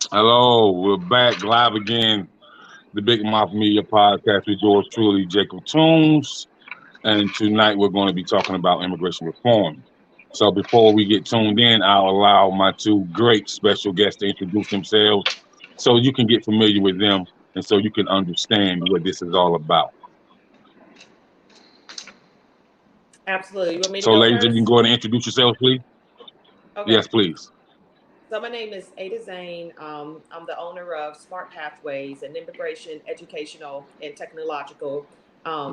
Hello, we're back live again. The Big Mouth Media Podcast with yours truly, Jacob Tunes. And tonight we're going to be talking about immigration reform. So before we get tuned in, I'll allow my two great special guests to introduce themselves so you can get familiar with them and so you can understand what this is all about. Absolutely. You want me to So, go ladies, if you can first? go ahead and introduce yourselves, please. Okay. Yes, please. So my name is Ada Zane. I'm the owner of Smart Pathways, an immigration, educational, and technological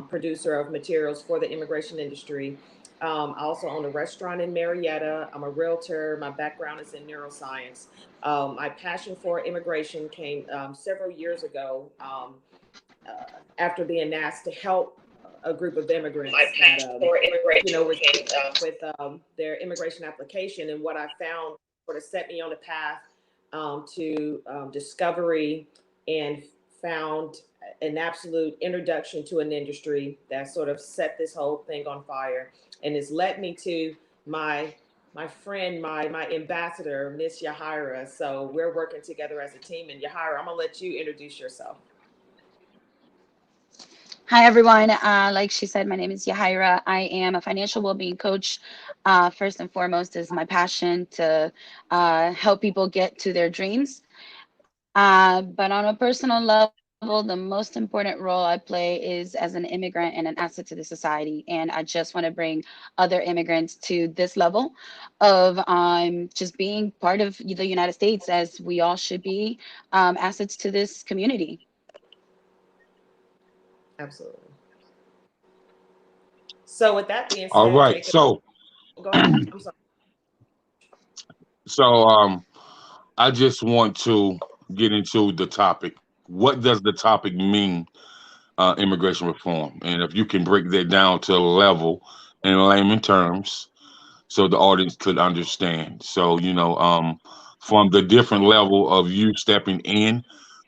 producer of materials for the immigration industry. I also own a restaurant in Marietta. I'm a realtor. My background is in neuroscience. My passion for immigration came several years ago after being asked to help a group of My immigrants that passion for immigration were came. with their immigration application, and what I found sort of set me on a path to discovery, and found an absolute introduction to an industry that sort of set this whole thing on fire, and has led me to my my friend, my ambassador, Miss Yajaira. So we're working together as a team. And Yajaira, I'm gonna let you introduce yourself. Hi, everyone. Like she said, my name is Yahaira. I am a financial well-being coach. First and foremost is my passion to help people get to their dreams. But on a personal level, the most important role I play is as an immigrant and an asset to the society. And I just want to bring other immigrants to this level of just being part of the United States, as we all should be assets to this community. Absolutely. So with that being All said, right. Jacob, go ahead. I'm sorry. So I just want to get into the topic. What does the topic mean, immigration reform? And if you can break that down to a level in layman terms so the audience could understand. So, from the different level of you stepping in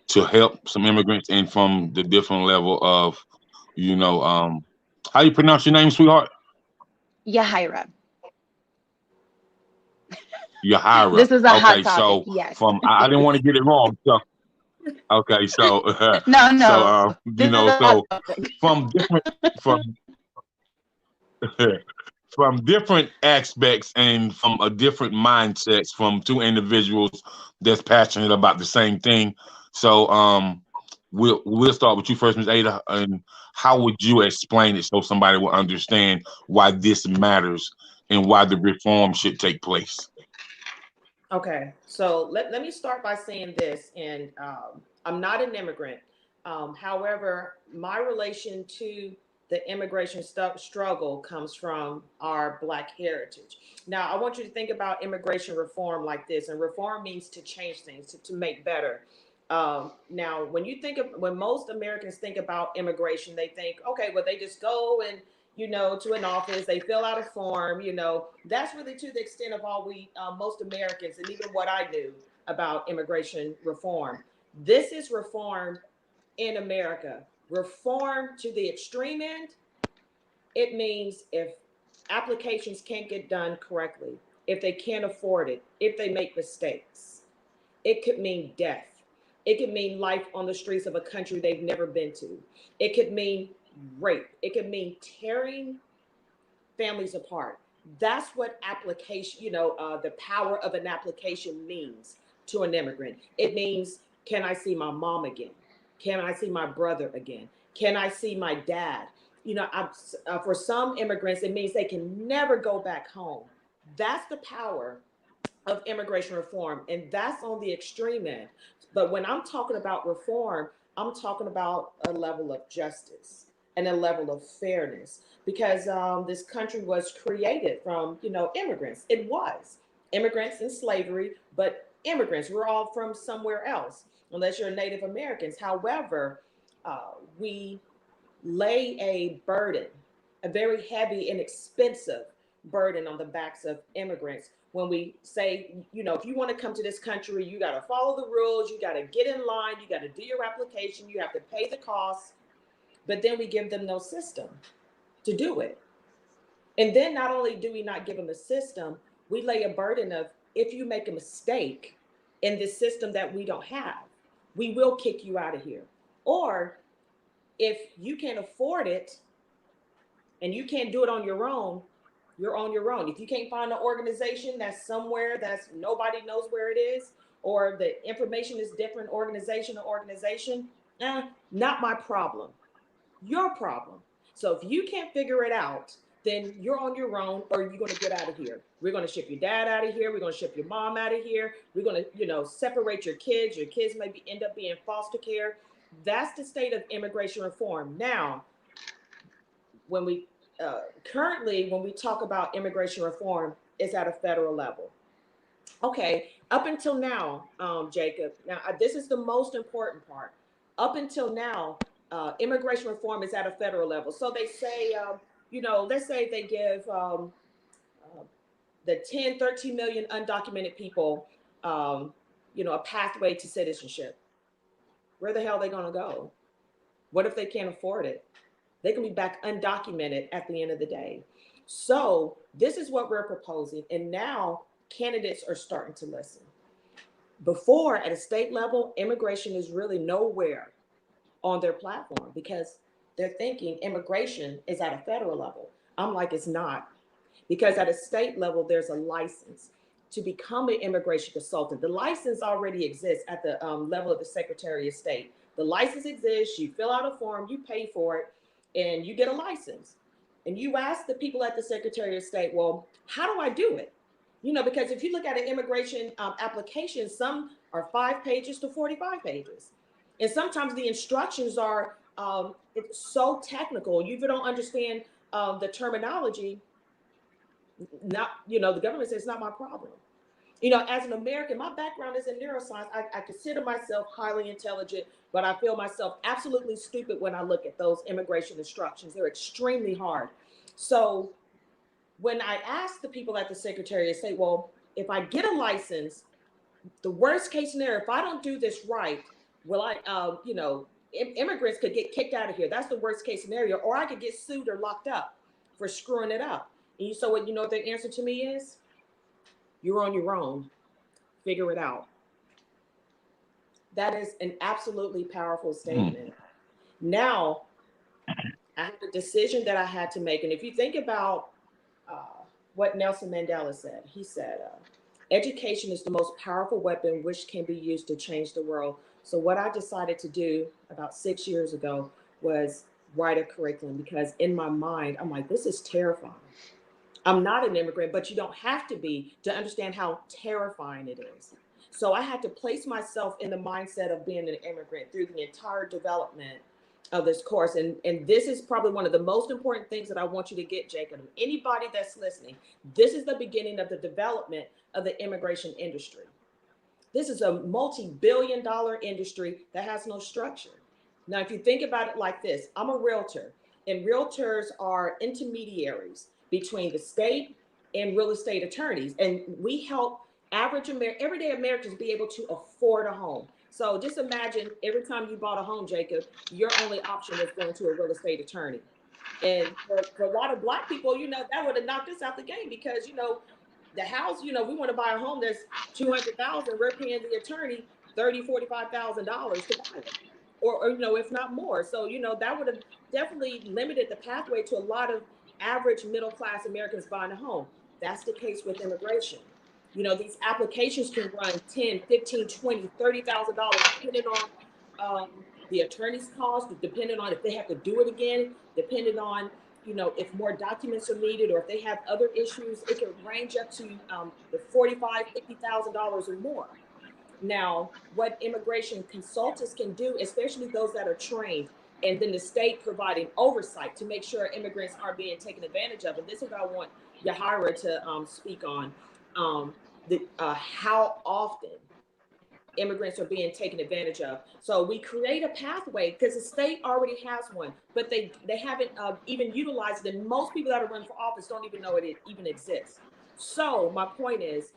to help some immigrants and from the different level of, you know, um, how you pronounce your name, sweetheart? Yahaira. Yahira. This is a hot Okay, topic. so Yes. I didn't want to get it wrong. So okay, so No, so no. This is a hot so topic. from different from from different aspects and from a different mindsets from two individuals that's passionate about the same thing. So we'll start with you first, Ms. Ada, and how would you explain it so somebody will understand why this matters and why the reform should take place? Okay, so let me start by saying this, and I'm not an immigrant. However, my relation to the immigration struggle comes from our Black heritage. Now, I want you to think about immigration reform like this, and reform means to change things, to make better. Now, when most Americans think about immigration, they think, okay, well, they just go and to an office, they fill out a form. That's really to the extent of all most Americans, and even what I knew about immigration reform. This is reform in America. Reform to the extreme end, it means if applications can't get done correctly, if they can't afford it, if they make mistakes, it could mean death. It could mean life on the streets of a country they've never been to. It could mean rape. It could mean tearing families apart. That's what the power of an application means to an immigrant. It means, can I see my mom again? Can I see my brother again? Can I see my dad? For some immigrants, it means they can never go back home. That's the power of immigration reform, and that's on the extreme end. But when I'm talking about reform, I'm talking about a level of justice and a level of fairness, because this country was created from immigrants. It was immigrants in slavery, but immigrants, we're all from somewhere else, unless you're Native Americans. However, we lay a burden, a very heavy and expensive burden on the backs of immigrants when we say, if you want to come to this country, you got to follow the rules, you got to get in line, you got to do your application, you have to pay the costs, but then we give them no system to do it. And then not only do we not give them a system, we lay a burden of, if you make a mistake, in this system that we don't have. We will kick you out of here. Or if you can't afford it and you can't do it on your own, you're on your own. If you can't find an organization that's somewhere that's nobody knows where it is, or the information is different organization to organization, not my problem. Your problem. So if you can't figure it out, then you're on your own, or you're going to get out of here. We're going to ship your dad out of here. We're going to ship your mom out of here. We're going to, separate your kids. Your kids maybe end up being foster care. That's the state of immigration reform. Now, when we currently, when we talk about immigration reform, it's at a federal level. Okay, up until now, Jacob, now this is the most important part. Up until now, immigration reform is at a federal level. So they say, let's say they give the 10, 13 million undocumented people, a pathway to citizenship. Where the hell are they going to go? What if they can't afford it? They can be back undocumented at the end of the day. So this is what we're proposing. And now candidates are starting to listen. Before, at a state level, immigration is really nowhere on their platform because they're thinking immigration is at a federal level. I'm like, it's not. Because at a state level, there's a license to become an immigration consultant. The license already exists at the level of the Secretary of State. The license exists, you fill out a form, you pay for it, and you get a license. And you ask the people at the Secretary of State, well, how do I do it? Because if you look at an immigration application, some are 5 pages to 45 pages. And sometimes the instructions are it's so technical. You don't understand the terminology. The government says it's not my problem. As an American, my background is in neuroscience. I consider myself highly intelligent, but I feel myself absolutely stupid when I look at those immigration instructions. They're extremely hard. So when I ask the people at the Secretary of State, well, if I get a license, the worst case scenario, if I don't do this right, will I, immigrants could get kicked out of here. That's the worst case scenario. Or I could get sued or locked up for screwing it up. And so what their answer to me is? You're on your own. Figure it out. That is an absolutely powerful statement. Now, I have a decision that I had to make. And if you think about what Nelson Mandela said, he said, education is the most powerful weapon which can be used to change the world. So what I decided to do about 6 years ago was write a curriculum, because in my mind, I'm like, this is terrifying. I'm not an immigrant, but you don't have to be to understand how terrifying it is. So I had to place myself in the mindset of being an immigrant through the entire development of this course. And this is probably one of the most important things that I want you to get, Jacob. Anybody that's listening, this is the beginning of the development of the immigration industry. This is a multi-billion-dollar industry that has no structure. Now, if you think about it like this, I'm a realtor, and realtors are intermediaries between the state and real estate attorneys. And we help everyday Americans be able to afford a home. So just imagine every time you bought a home, Jacob, your only option was going to a real estate attorney. And for a lot of Black people, that would have knocked us out the game, because, the house, we want to buy a home that's $200,000. We're paying the attorney $30,000, $45,000 to buy it, or if not more. So, that would have definitely limited the pathway to a lot of average middle-class Americans buying a home. That's the case with immigration. These applications can run $10,000, $15,000, $20,000, $30,000, depending on the attorney's cost, depending on if they have to do it again, depending on, if more documents are needed, or if they have other issues. It can range up to the $45,000, $50,000 or more. Now, what immigration consultants can do, especially those that are trained, and then the state providing oversight to make sure immigrants are being taken advantage of. And this is what I want Yajaira to speak on, how often immigrants are being taken advantage of. So we create a pathway, because the state already has one, but they haven't even utilized it. And most people that are running for office don't even know it even exists. So my point is,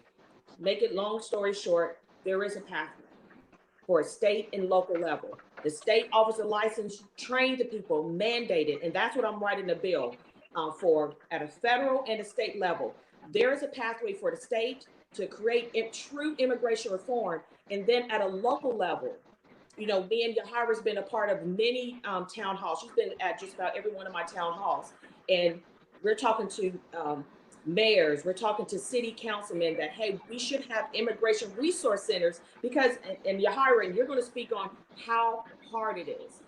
make it long story short, there is a pathway for a state and local level. The state offers a license, train the people, mandate it. And that's what I'm writing a bill for at a federal and a state level. There is a pathway for the state to create true immigration reform. And then at a local level, you know, me and Yajaira's been a part of many town halls. She's been at just about every one of my town halls. And we're talking to mayors, we're talking to city councilmen that, hey, we should have immigration resource centers because, and Yajaira, you're going to speak on how hard it is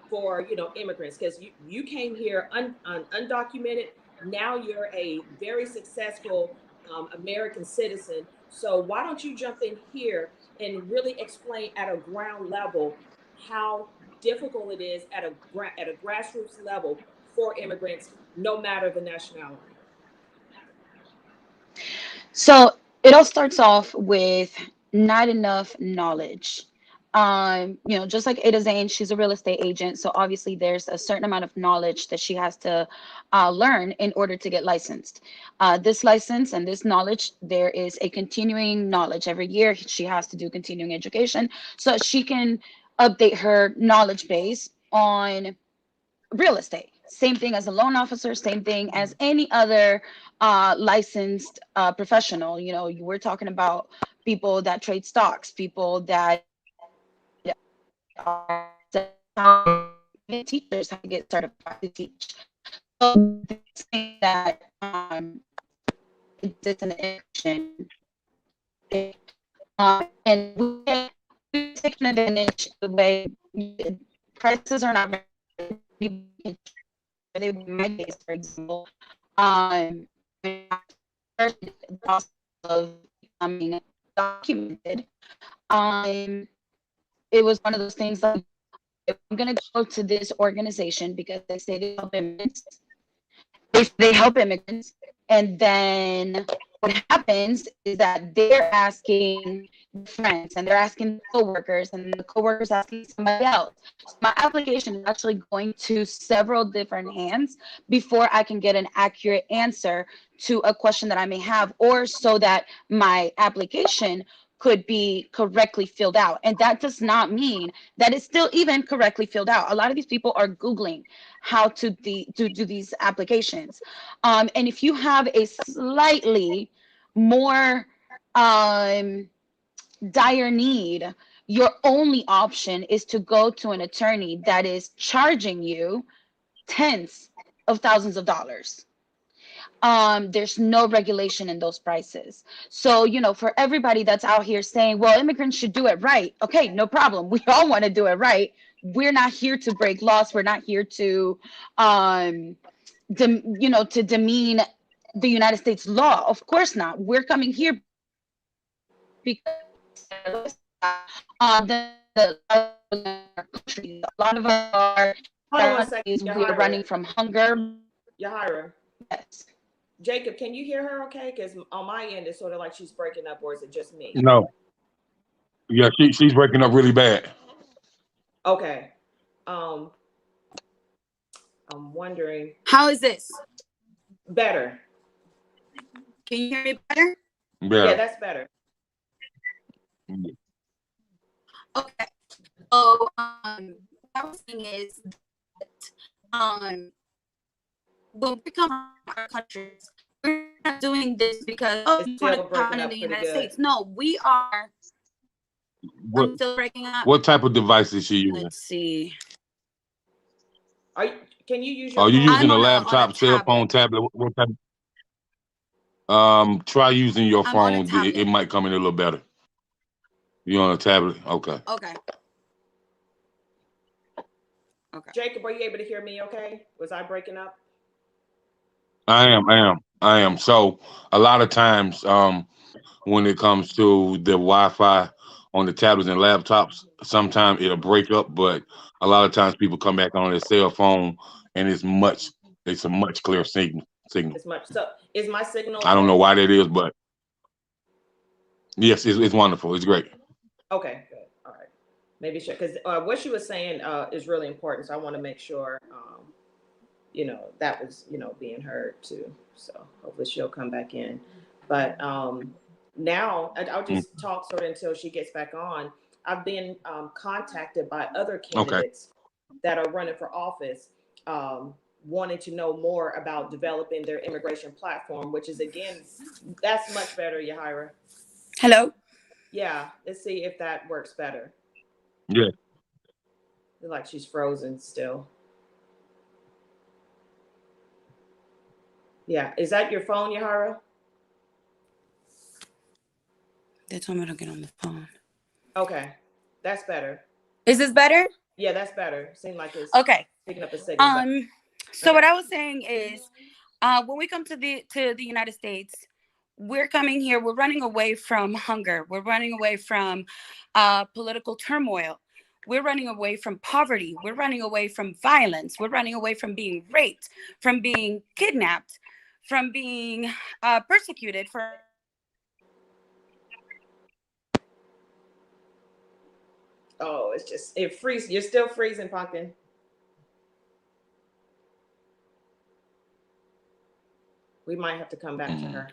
for, you know, immigrants, because you came here undocumented. Now you're a very successful American citizen. So why don't you jump in here and really explain at a ground level how difficult it is at a grassroots level for immigrants, no matter the nationality. So it all starts off with not enough knowledge. You know, just like Ada Zane, she's a real estate agent. So obviously there's a certain amount of knowledge that she has to learn in order to get licensed. This license and this knowledge, there is a continuing knowledge. Every year she has to do continuing education so she can update her knowledge base on real estate. Same thing as a loan officer, same thing as any other licensed professional. You know, we're talking about people that trade stocks, people that are even teachers how to get certified to teach. So this thing that exists in the education, and we've taken advantage of the way prices are not very, they were my case, for example, the process of becoming documented, it was one of those things like, if I'm going to go to this organization because they say they help immigrants, they help immigrants, and then what happens is that they're asking friends and they're asking coworkers and the coworkers asking somebody else. So my application is actually going to several different hands before I can get an accurate answer to a question that I may have, or so that my application could be correctly filled out. And that does not mean that it's still even correctly filled out. A lot of these people are Googling how to do these applications. And if you have a slightly more dire need, your only option is to go to an attorney that is charging you tens of thousands of dollars. There's no regulation in those prices. So, you know, for everybody that's out here saying, well, immigrants should do it right. Okay, no problem. We all want to do it right. We're not here to break laws. We're not here to, to demean the United States law. Of course not. We're coming here because country. A lot of us are Hold on one second, we are running from hunger. Yajaira. Yes. Jacob, can you hear her okay? Because on my end, it's sort of like she's breaking up, or is it just me? No. Yeah, she's breaking up really bad. Okay. I'm wondering. How is this? Better. Can you hear me better? Better. Yeah, that's better. Okay. So, what I was saying is that, when we come from our countries, we're not doing this because we want to come in the United States. No, we are. I'm still breaking up. What type of device is she using? Let's see. Can you use your Are you phone? using a laptop, cell phone, tablet? What type? Try using your phone. It might come in a little better. You on a tablet? Okay. Okay. Jacob, are you able to hear me okay? Was I breaking up? I am. So a lot of times, when it comes to the Wi-Fi on the tablets and laptops, sometimes it'll break up, but a lot of times people come back on their cell phone and it's a much clearer signal. It's much. So is my signal? I don't know why that is, but yes, it's wonderful. It's great. Okay, good. All right. Maybe sure, because what she was saying is really important. So I want to make sure, that was, being heard too. So hopefully she'll come back in. But now I'll just talk sort of until she gets back on. I've been contacted by other candidates that are running for office. wanting to know more about developing their immigration platform, which is, again, that's much better, Yajaira. Hello? Yeah, let's see if that works better. Yeah. Like she's frozen still. Yeah, is that your phone, Yajaira? They told me to get on the phone. Okay, that's better. Is this better? Yeah, that's better. Seemed like it's Okay. picking up a signal. So what I was saying is, when we come to the United States, we're coming here. We're running away from hunger. We're running away from political turmoil. We're running away from poverty. We're running away from violence. We're running away from being raped, from being kidnapped, from being persecuted for. Oh, it's just it freezes. You're still freezing, Pumpkin. We might have to come back to her.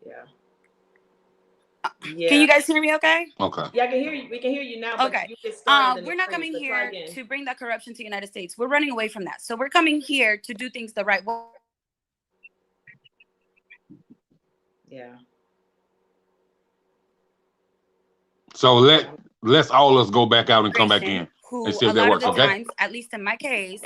Yeah. Yeah. Can you guys hear me okay? Okay. Yeah, I can hear you. We can hear you now, but okay. you get started. We're not coming here to bring that corruption to the United States. We're running away from that. So we're coming here to do things the right way. Yeah. So let's all us go back out and come back in Who and see if a that lot works. of the Okay. times, at least in my case,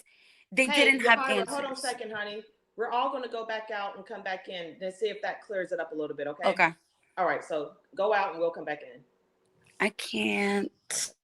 they Hey, didn't have Yajaira, answers. hold on a second, honey. We're all going to go back out and come back in and see if that clears it up a little bit. Okay. Okay. All right. So go out and we'll come back in. I can't.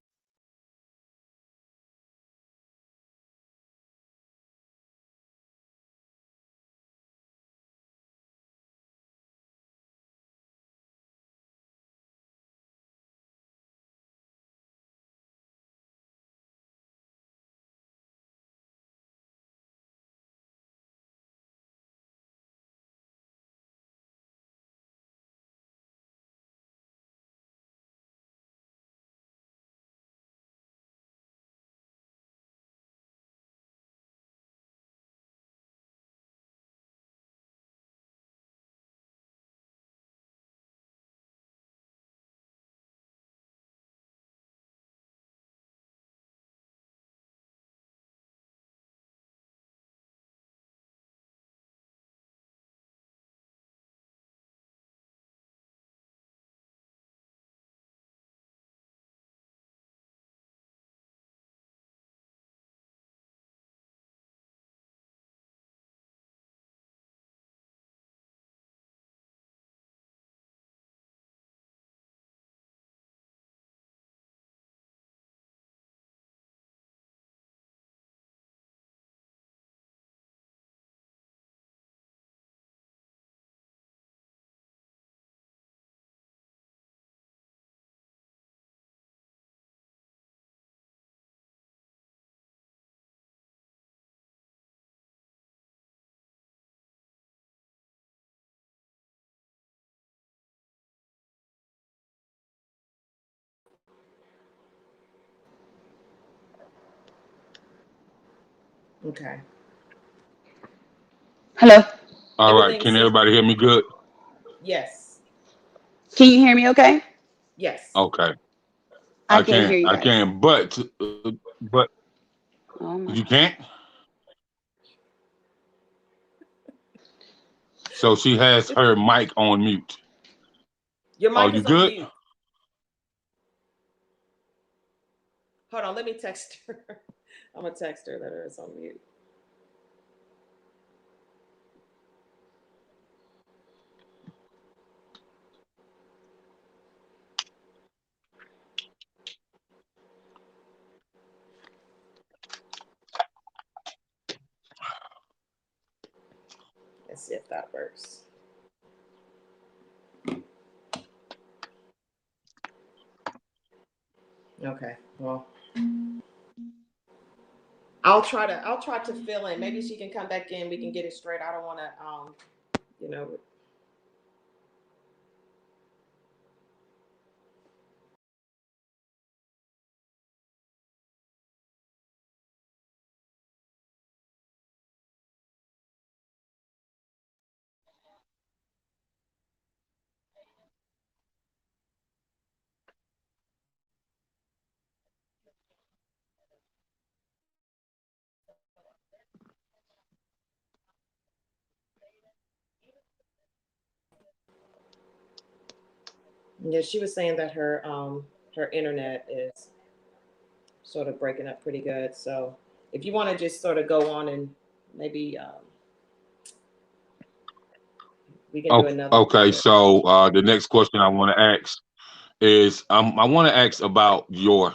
Okay. Hello. All right. Can everybody hear me good? Yes. Can you hear me okay? Yes. Okay. I can hear you I guys. can, but Oh my. you can't. So she has her mic on mute. Your Are mic you is on good? mute. Hold on. Let me text her. I'm going to text her that it's on mute. Let's see if that works. Okay. Well, I'll try to fill in. Maybe she can come back in. We can get it straight. I don't want to you know. Yeah, she was saying that her internet is sort of breaking up pretty good. So if you want to just sort of go on and maybe we can do Okay, another okay. topic. So the next question I want to ask is I want to ask about your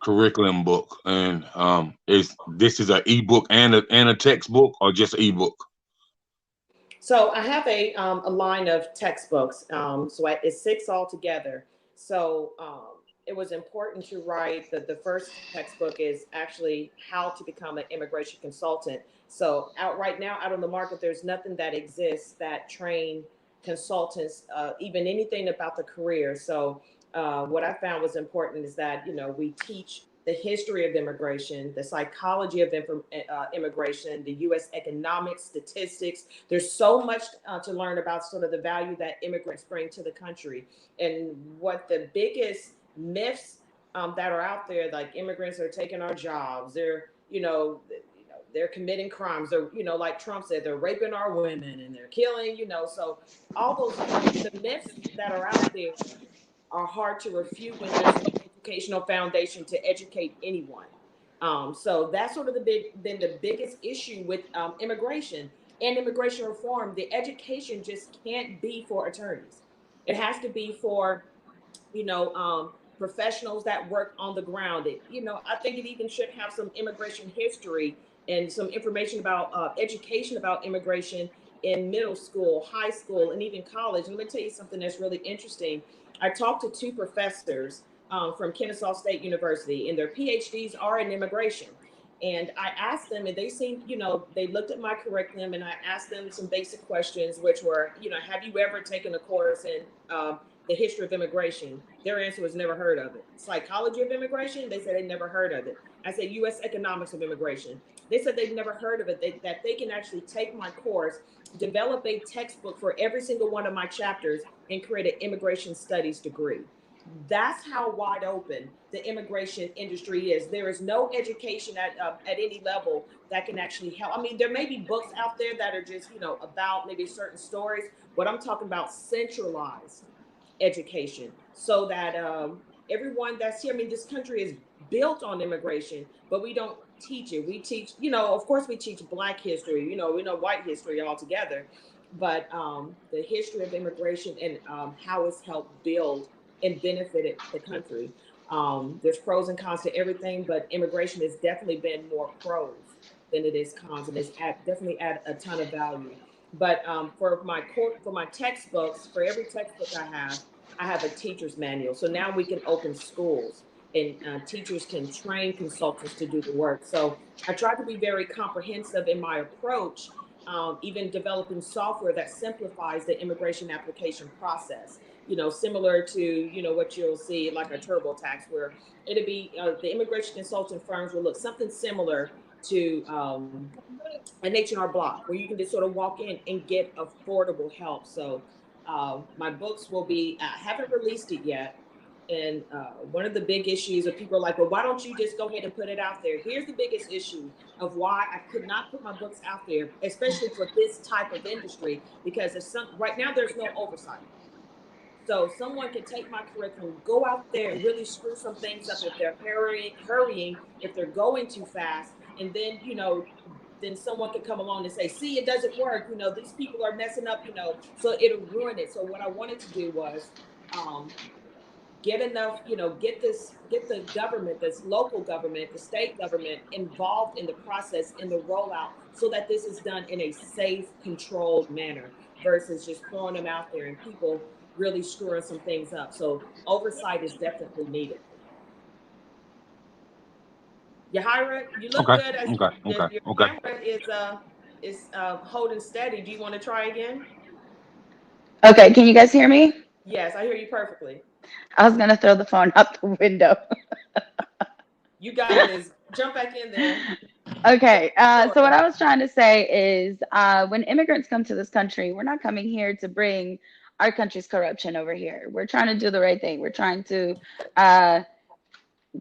curriculum book, and is this is a ebook and a textbook or just an ebook? So I have a line of textbooks. It's six altogether. So it was important to write the first textbook is actually how to become an immigration consultant. So out right now, out on the market, there's nothing that exists that train consultants, even anything about the career. So what I found was important is that, we teach the history of immigration, the psychology of immigration, the U.S. economics, statistics. There's so much to learn about sort of the value that immigrants bring to the country and what the biggest myths that are out there, like immigrants are taking our jobs. They're committing crimes. They're, like Trump said, they're raping our women and they're killing, so all those, the myths that are out there are hard to refute when there's no educational foundation to educate anyone. So that's sort of been the biggest issue with immigration and immigration reform. The education just can't be for attorneys. It has to be for, professionals that work on the ground. I think it even should have some immigration history and some information about education about immigration in middle school, high school, and even college. And let me tell you something that's really interesting. I talked to two professors from Kennesaw State University, and their PhDs are in immigration. And I asked them, and they seemed, they looked at my curriculum, and I asked them some basic questions, which were, have you ever taken a course in the history of immigration? Their answer was never heard of it. Psychology of immigration? They said they never heard of it. I said U.S. economics of immigration. They said they've never heard of it, that they can actually take my course, develop a textbook for every single one of my chapters, and create an immigration studies degree. That's how wide open the immigration industry is. There is no education at any level that can actually help. I mean, there may be books out there that are just, about maybe certain stories, but I'm talking about centralized education so that everyone that's here, I mean, this country is built on immigration, but we don't teach it. We teach, of course, we teach Black history, we know white history altogether, but the history of immigration and how it's helped build and benefited the country. There's pros and cons to everything, but immigration has definitely been more pros than it is cons, and definitely add a ton of value. But for my textbooks, for every textbook I have a teacher's manual. So now we can open schools and teachers can train consultants to do the work. So I try to be very comprehensive in my approach, even developing software that simplifies the immigration application process. Similar to what you'll see like a TurboTax, where it'll be the immigration consultant firms will look something similar to an H&R Block, where you can just sort of walk in and get affordable help. So my books will be, I haven't released it yet. And one of the big issues of people are like, well, why don't you just go ahead and put it out there? Here's the biggest issue of why I could not put my books out there, especially for this type of industry, because right now there's no oversight. So someone can take my curriculum, go out there and really screw some things up if they're hurrying, if they're going too fast, and then then someone could come along and say, "See, it doesn't work. These people are messing up. So it'll ruin it." So what I wanted to do was um, get enough, get the government, this local government, the state government involved in the process, in the rollout, so that this is done in a safe, controlled manner versus just throwing them out there and people really screwing some things up. So oversight is definitely needed. Yahaira, you look Okay, good. As okay, okay, your okay. camera is holding steady. Do you want to try again? Okay, can you guys hear me? Yes, I hear you perfectly. I was gonna throw the phone out the window. You got this. Jump back in there. Tell Okay, the so what story. I was trying to say is when immigrants come to this country, we're not coming here to bring our country's corruption over here. We're trying to do the right thing. We're trying to uh,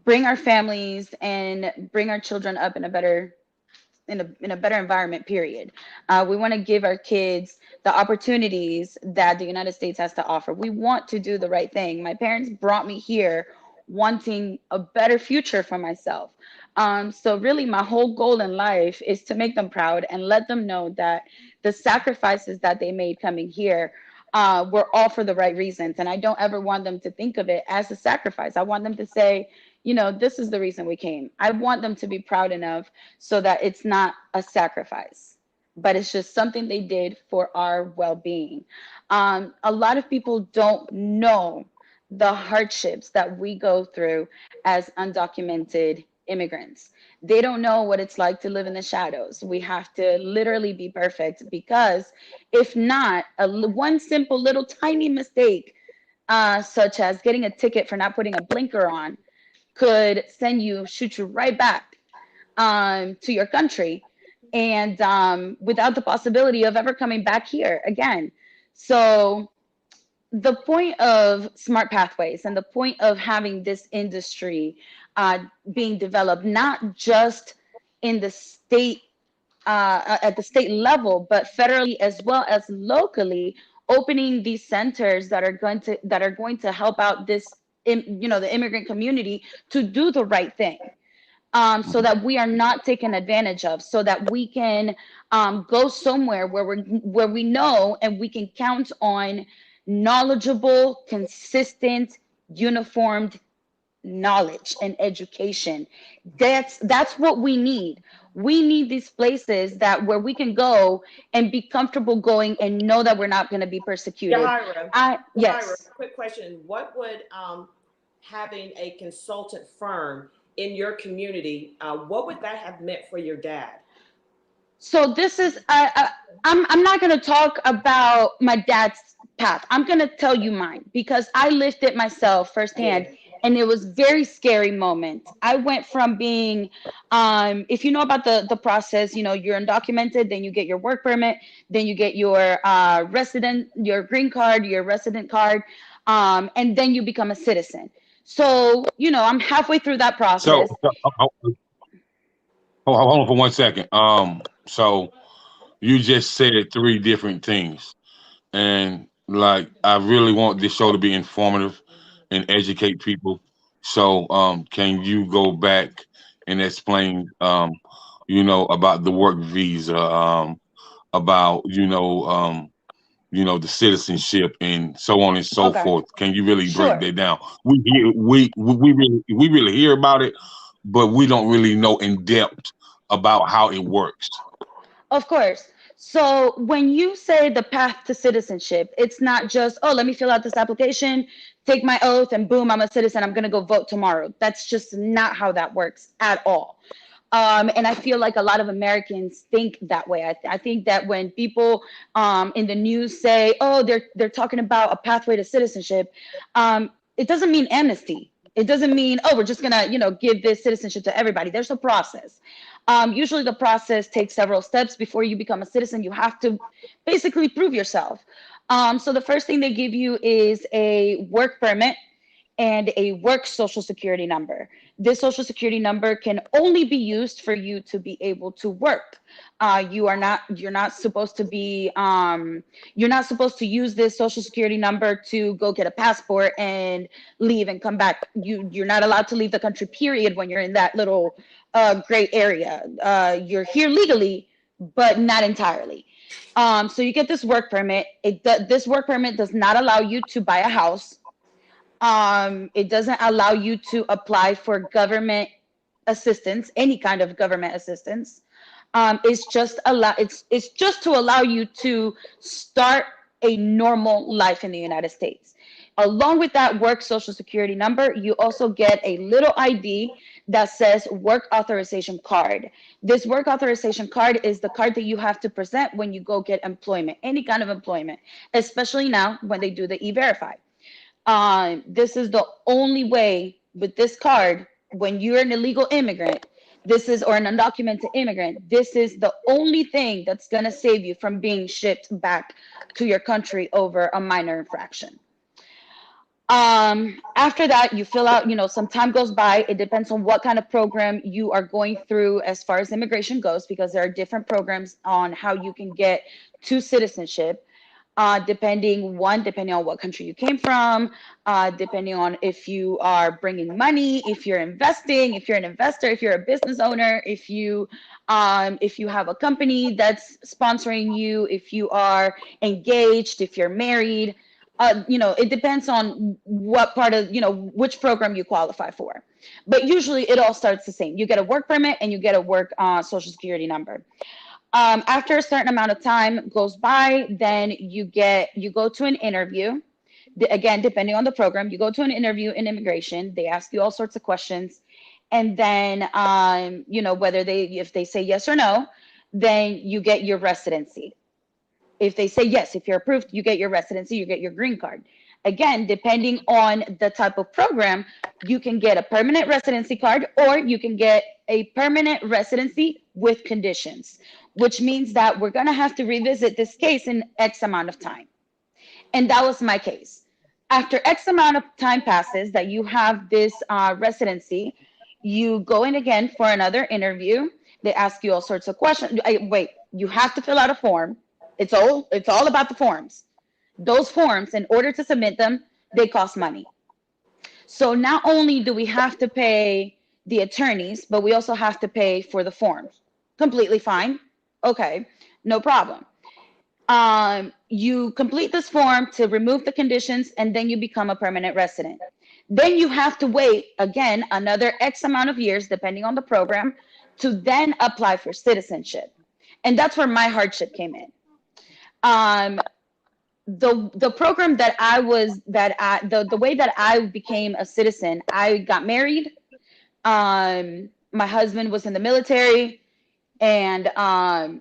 bring our families and bring our children up in a better in a better environment, period. We want to give our kids the opportunities that the United States has to offer. We want to do the right thing. My parents brought me here wanting a better future for myself. So really my whole goal in life is to make them proud and let them know that the sacrifices that they made coming here were all for the right reasons. And I don't ever want them to think of it as a sacrifice. I want them to say, you know, this is the reason we came. I want them to be proud enough so that it's not a sacrifice, but it's just something they did for our well-being. A lot of people don't know the hardships that we go through as undocumented immigrants. They don't know what it's like to live in the shadows. We have to literally be perfect because if not, one simple little tiny mistake, such as getting a ticket for not putting a blinker on, could shoot you right back to your country, and without the possibility of ever coming back here again. So the point of smart pathways and the point of having this industry being developed, not just in the state, at the state level, but federally as well as locally, opening these centers that are going to help out the immigrant community to do the right thing. So that we are not taken advantage of, so that we can go somewhere where we know and we can count on knowledgeable, consistent, uniformed knowledge and education. That's what we need. We need these places where we can go and be comfortable going and know that we're not going to be persecuted. Yajaira, Yes. quick question. What would having a consultant firm in your community, what would that have meant for your dad? So this is I'm not going to talk about my dad's path. I'm going to tell you mine because I lived it myself firsthand. Yeah. And it was very scary moment. I went from being, if you know about the process, you know, you're undocumented, then you get your work permit, then you get your your green card, your resident card, and then you become a citizen. So, you know, I'm halfway through that So, process. hold on for 1 second. So you just said three different things, and like I really want this show to be informative and educate people. So, can you go back and explain, about the work visa, about the citizenship and so on and so Okay, forth? Can you really break sure. that down? We really hear about it, but we don't really know in depth about how it works. Of course. So when you say the path to citizenship, it's not just, oh, let me fill out this application, take my oath, and boom, I'm a citizen. I'm going to go vote tomorrow. That's just not how that works at all. And I feel like a lot of Americans think that way. I think that when people in the news say, oh, they're talking about a pathway to citizenship, it doesn't mean amnesty. It doesn't mean, oh, we're just gonna, give this citizenship to everybody. There's a process. Usually the process takes several steps before you become a citizen. You have to basically prove yourself. So the first thing they give you is a work permit and a work social security number. This social security number can only be used for you to be able to work. You're not supposed to be, you're not supposed to use this social security number to go get a passport and leave and come back. You're not allowed to leave the country, period, when you're in that little gray area. You're here legally, but not entirely. So you get this work permit. This work permit does not allow you to buy a house. It doesn't allow you to apply for government assistance, any kind of government assistance. It's just to allow you to start a normal life in the United States. Along with that work social security number, you also get a little ID that says work authorization card. This work authorization card is the card that you have to present when you go get employment, any kind of employment, especially now when they do the E-Verify. This is the only way with this card when you're an illegal immigrant, or an undocumented immigrant, this is the only thing that's going to save you from being shipped back to your country over a minor infraction. After that, you fill out, some time goes by. It depends on what kind of program you are going through as far as immigration goes, because there are different programs on how you can get to citizenship, depending on what country you came from, depending on if you are bringing money, if you're investing, if you're an investor, if you're a business owner, if you have a company that's sponsoring you, if you are engaged, if you're married. It depends on what part of, which program you qualify for. But usually it all starts the same. You get a work permit and you get a work social security number. After a certain amount of time goes by, then you go to an interview. Again, depending on the program, you go to an interview in immigration. They ask you all sorts of questions. And then, if they say yes or no, then you get your residency. If they say yes, if you're approved, you get your residency, you get your green card. Again, depending on the type of program, you can get a permanent residency card, or you can get a permanent residency with conditions, which means that we're going to have to revisit this case in X amount of time. And that was my case. After X amount of time passes that you have this residency, you go in again for another interview. They ask you all sorts of questions. You have to fill out a form. It's all about the forms. Those forms, in order to submit them, they cost money. So not only do we have to pay the attorneys, but we also have to pay for the forms. Completely fine. Okay, no problem. You complete this form to remove the conditions, and then you become a permanent resident. Then you have to wait, again, another X amount of years, depending on the program, to then apply for citizenship. And that's where my hardship came in. The program that the way that I became a citizen, I got married. My husband was in the military, and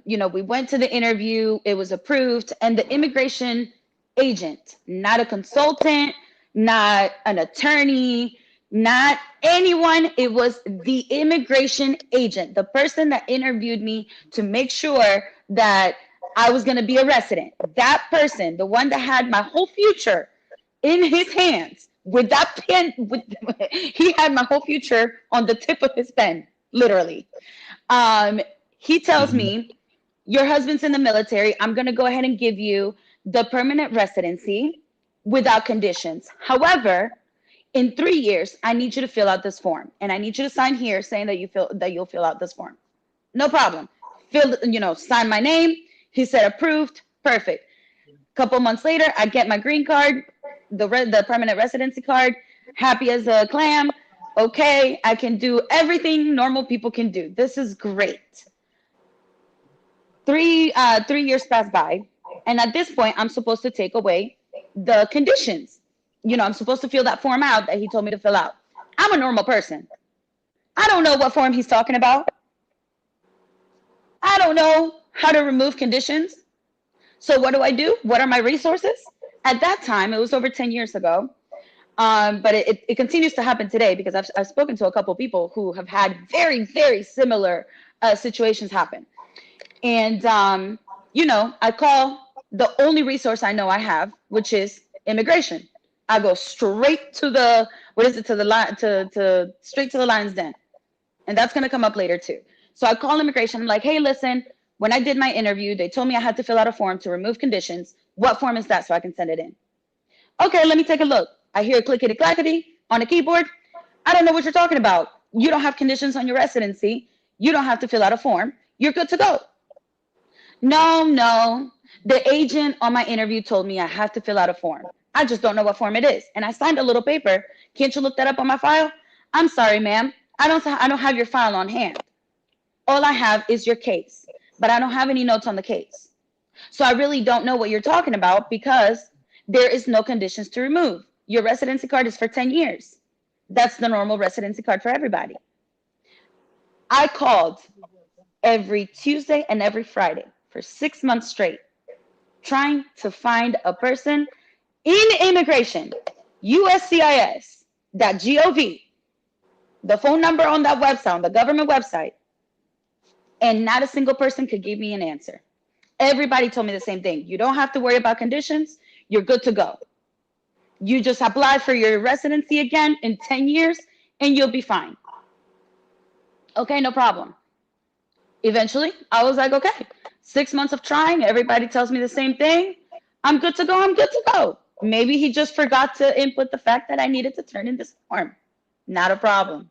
we went to the interview. It was approved, and the immigration agent, not a consultant, not an attorney, not anyone. It was the immigration agent, the person that interviewed me to make sure that I was going to be a resident. That person, the one that had my whole future in his hands, with that pen, he had my whole future on the tip of his pen, literally. He tells me, your husband's in the military. I'm going to go ahead and give you the permanent residency without conditions. However, in 3 years, I need you to fill out this form, and I need you to sign here saying that you'll fill out this form. No problem. Sign my name. He said approved. Perfect. A couple months later, I get my green card, the permanent residency card. Happy as a clam. Okay, I can do everything normal people can do. This is great. 3 years pass by, and at this point, I'm supposed to take away the conditions. I'm supposed to fill that form out that he told me to fill out. I'm a normal person. I don't know what form he's talking about. I don't know how to remove conditions. So what do? What are my resources? At that time, it was over 10 years ago, but it continues to happen today, because I've spoken to a couple people who have had very, very similar situations happen. And, I call the only resource I know I have, which is immigration. I go straight to the, straight to the lion's den. And that's going to come up later too. So I call immigration. I'm like, hey, listen, when I did my interview, they told me I had to fill out a form to remove conditions. What form is that so I can send it in? Okay, let me take a look. I hear clickety clackety on a keyboard. I don't know what you're talking about. You don't have conditions on your residency. You don't have to fill out a form. You're good to go. No. The agent on my interview told me I have to fill out a form. I just don't know what form it is. And I signed a little paper. Can't you look that up on my file? I'm sorry, ma'am. I don't have your file on hand. All I have is your case, but I don't have any notes on the case. So I really don't know what you're talking about, because there is no conditions to remove. Your residency card is for 10 years. That's the normal residency card for everybody. I called every Tuesday and every Friday for 6 months straight, trying to find a person in immigration, USCIS.gov, the phone number on that website, on the government website, and not a single person could give me an answer. Everybody told me the same thing. You don't have to worry about conditions. You're good to go. You just apply for your residency again in 10 years and you'll be fine. Okay, no problem. Eventually, I was like, okay, 6 months of trying. Everybody tells me the same thing. I'm good to go. I'm good to go. Maybe he just forgot to input the fact that I needed to turn in this form. Not a problem.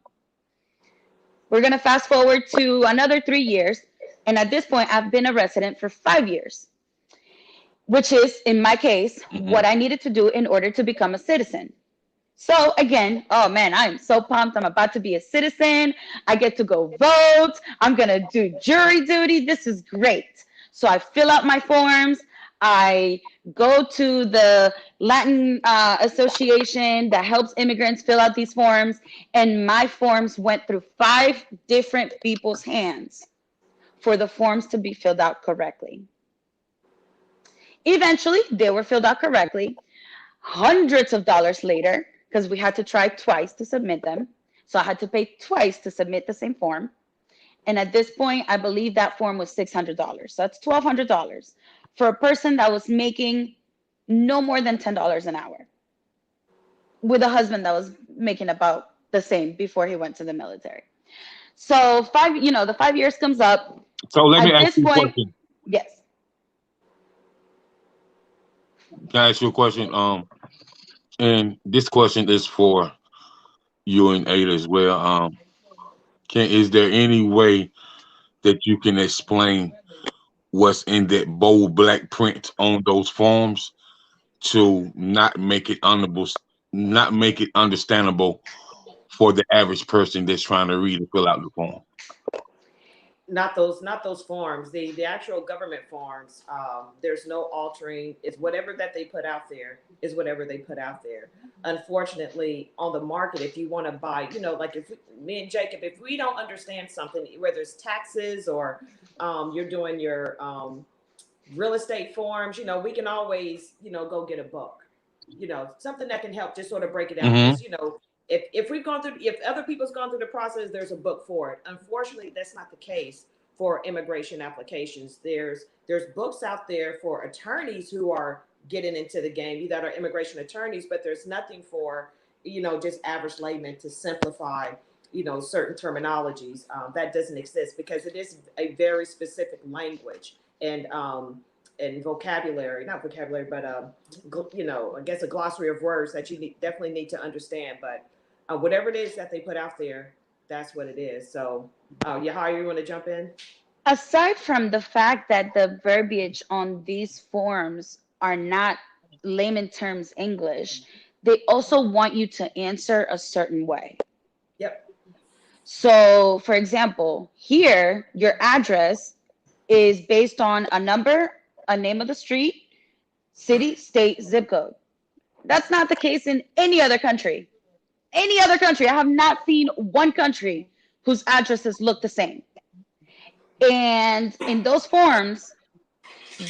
We're going to fast forward to another 3 years. And at this point, I've been a resident for 5 years, which is, in my case, what I needed to do in order to become a citizen. So again, oh man, I'm so pumped. I'm about to be a citizen. I get to go vote. I'm going to do jury duty. This is great. So I fill out my forms. I go to the Latin association that helps immigrants fill out these forms. And my forms went through 5 different people's hands for the forms to be filled out correctly. Eventually, they were filled out correctly. Hundreds of dollars later, because we had to try twice to submit them. So I had to pay twice to submit the same form. And at this point, I believe that form was $600. So that's $1,200 for a person that was making no more than $10 an hour, with a husband that was making about the same before he went to the military. So the 5 years comes up. So let me At ask this you a point, question. yes. Can I ask you a question? And this question is for you and Ada as well. Is there any way that you can explain what's in that bold black print on those forms to not make it understandable for the average person that's trying to read and fill out the form? Not those forms, the actual government forms. There's no altering. It's whatever that they put out there is whatever they put out there. Unfortunately, on the market, if you want to buy, like if me and Jacob, if we don't understand something, whether it's taxes or you're doing your real estate forms, we can always, go get a book, something that can help just sort of break it down. Mm-hmm. Because, if other people's gone through the process, there's a book for it. Unfortunately, that's not the case for immigration applications. There's books out there for attorneys who are getting into the game, that are immigration attorneys, but there's nothing for, just average laymen to simplify, certain terminologies. That doesn't exist because it is a very specific language and vocabulary, not vocabulary, but I guess a glossary of words that you definitely need to understand. But whatever it is that they put out there, that's what it is. So, Yajaira, you want to jump in? Aside from the fact that the verbiage on these forms are not layman terms English, they also want you to answer a certain way. Yep. So, for example, here, your address is based on a number, a name of the street, city, state, zip code. That's not the case in any other country. Any other country. I have not seen one country whose addresses look the same. And in those forms,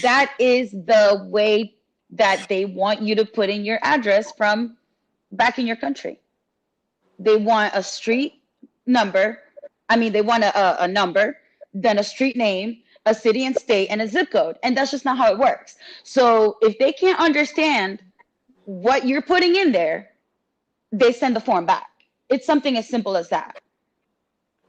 that is the way that they want you to put in your address from back in your country. They want a street number. They want a number, then a street name, a city and state, and a zip code. And that's just not how it works. So if they can't understand what you're putting in there, they send the form back. It's something as simple as that.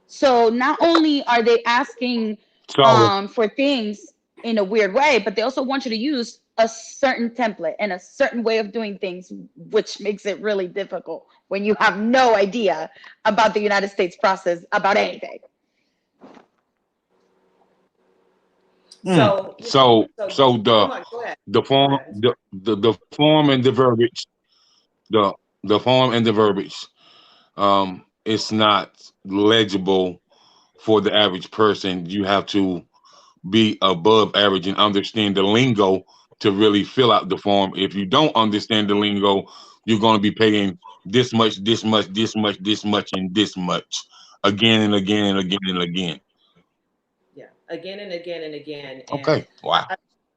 So not only are they asking So for things in a weird way, but they also want you to use a certain template and a certain way of doing things, which makes it really difficult when you have no idea about the United States process about anything. So, so come on, go ahead. the Go form ahead. the form and the verbiage the the form and the verbiage it's not legible for the average person. You have to be above average and understand the lingo to really fill out the form. If you don't understand the lingo, you're going to be paying this much, this much, this much, this much, and this much again and again and again and again. Yeah, again and again and again. And Okay. Wow.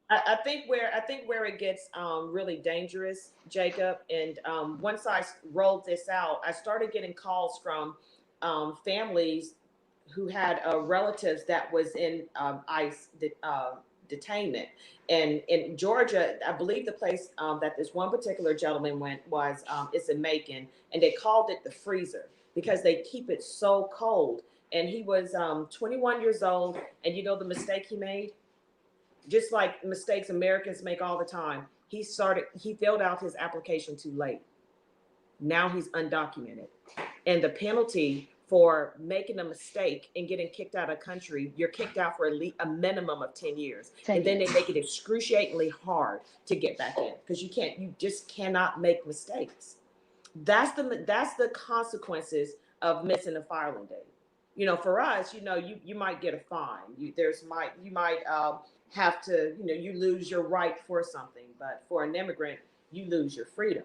I think where it gets really dangerous, Jacob. And once I rolled this out, I started getting calls from families who had relatives that was in ICE detainment. And in Georgia, I believe the place that this one particular gentleman went was it's in Macon, and they called it the freezer because they keep it so cold. And he was 21 years old, and you know the mistake he made, just like mistakes Americans make all the time. He filled out his application too late. Now he's undocumented. And the penalty for making a mistake and getting kicked out of country, you're kicked out for at least a minimum of 10 years. 10 and then they make it excruciatingly hard to get back in because you just cannot make mistakes. That's the consequences of missing a filing date. You know, for us, you know, you might get a fine. You might have to, you know, you lose your right for something. But for an immigrant, you lose your freedom.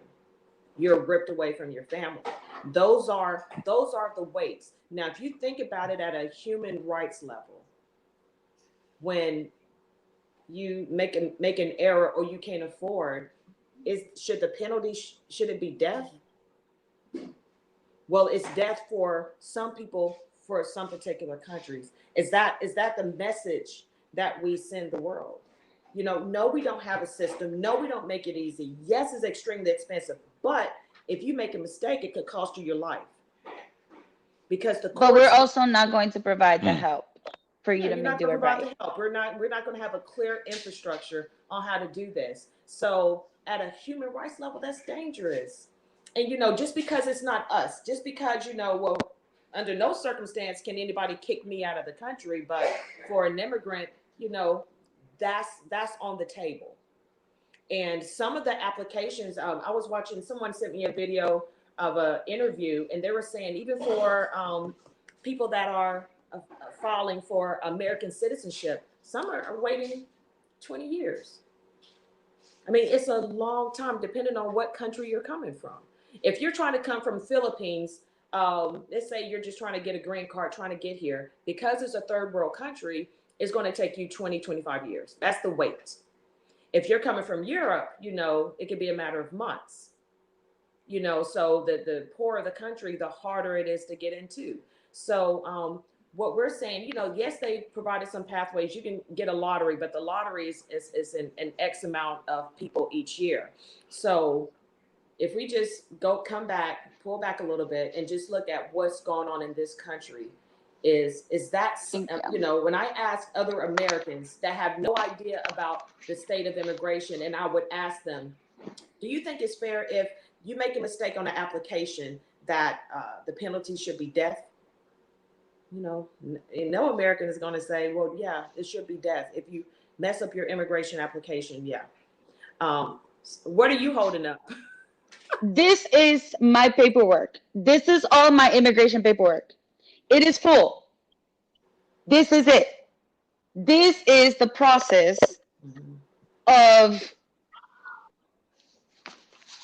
You're ripped away from your family. Those are the weights. Now, if you think about it at a human rights level, when you make an error or you can't afford, should the penalty should it be death? Well, it's death for some people for some particular countries. Is that the message that we send the world? You know, no, we don't have a system. No, we don't make it easy. Yes, it's extremely expensive, but if you make a mistake, it could cost you your life. Because but we're also not going to provide the help for you to do it right. The help. We're not going to have a clear infrastructure on how to do this. So at a human rights level, that's dangerous. And you know, just because it's not us, just because, you know, well, under no circumstance can anybody kick me out of the country, but for an immigrant, you know, that's on the table. And some of the applications, I was watching, someone sent me a video of an interview, and they were saying even for people that are filing for American citizenship, some are waiting 20 years. I mean, it's a long time depending on what country you're coming from. If you're trying to come from Philippines, let's say you're just trying to get a green card, trying to get here, because it's a third world country, it's going to take you 20, 25 years. That's the wait. If you're coming from Europe, you know, it could be a matter of months. You know, so the poorer the country, the harder it is to get into. So what we're saying, you know, yes, they provided some pathways. You can get a lottery, but the lottery is an X amount of people each year. So if we just pull back a little bit and just look at what's going on in this country, is that, you know, when I ask other Americans that have no idea about the state of immigration, and I would ask them, do you think it's fair if you make a mistake on an application that the penalty should be death? You know, no American is going to say, well, yeah, it should be death. If you mess up your immigration application, yeah. What are you holding up? This is my paperwork. This is all my immigration paperwork. It is full. This is it. This is the process of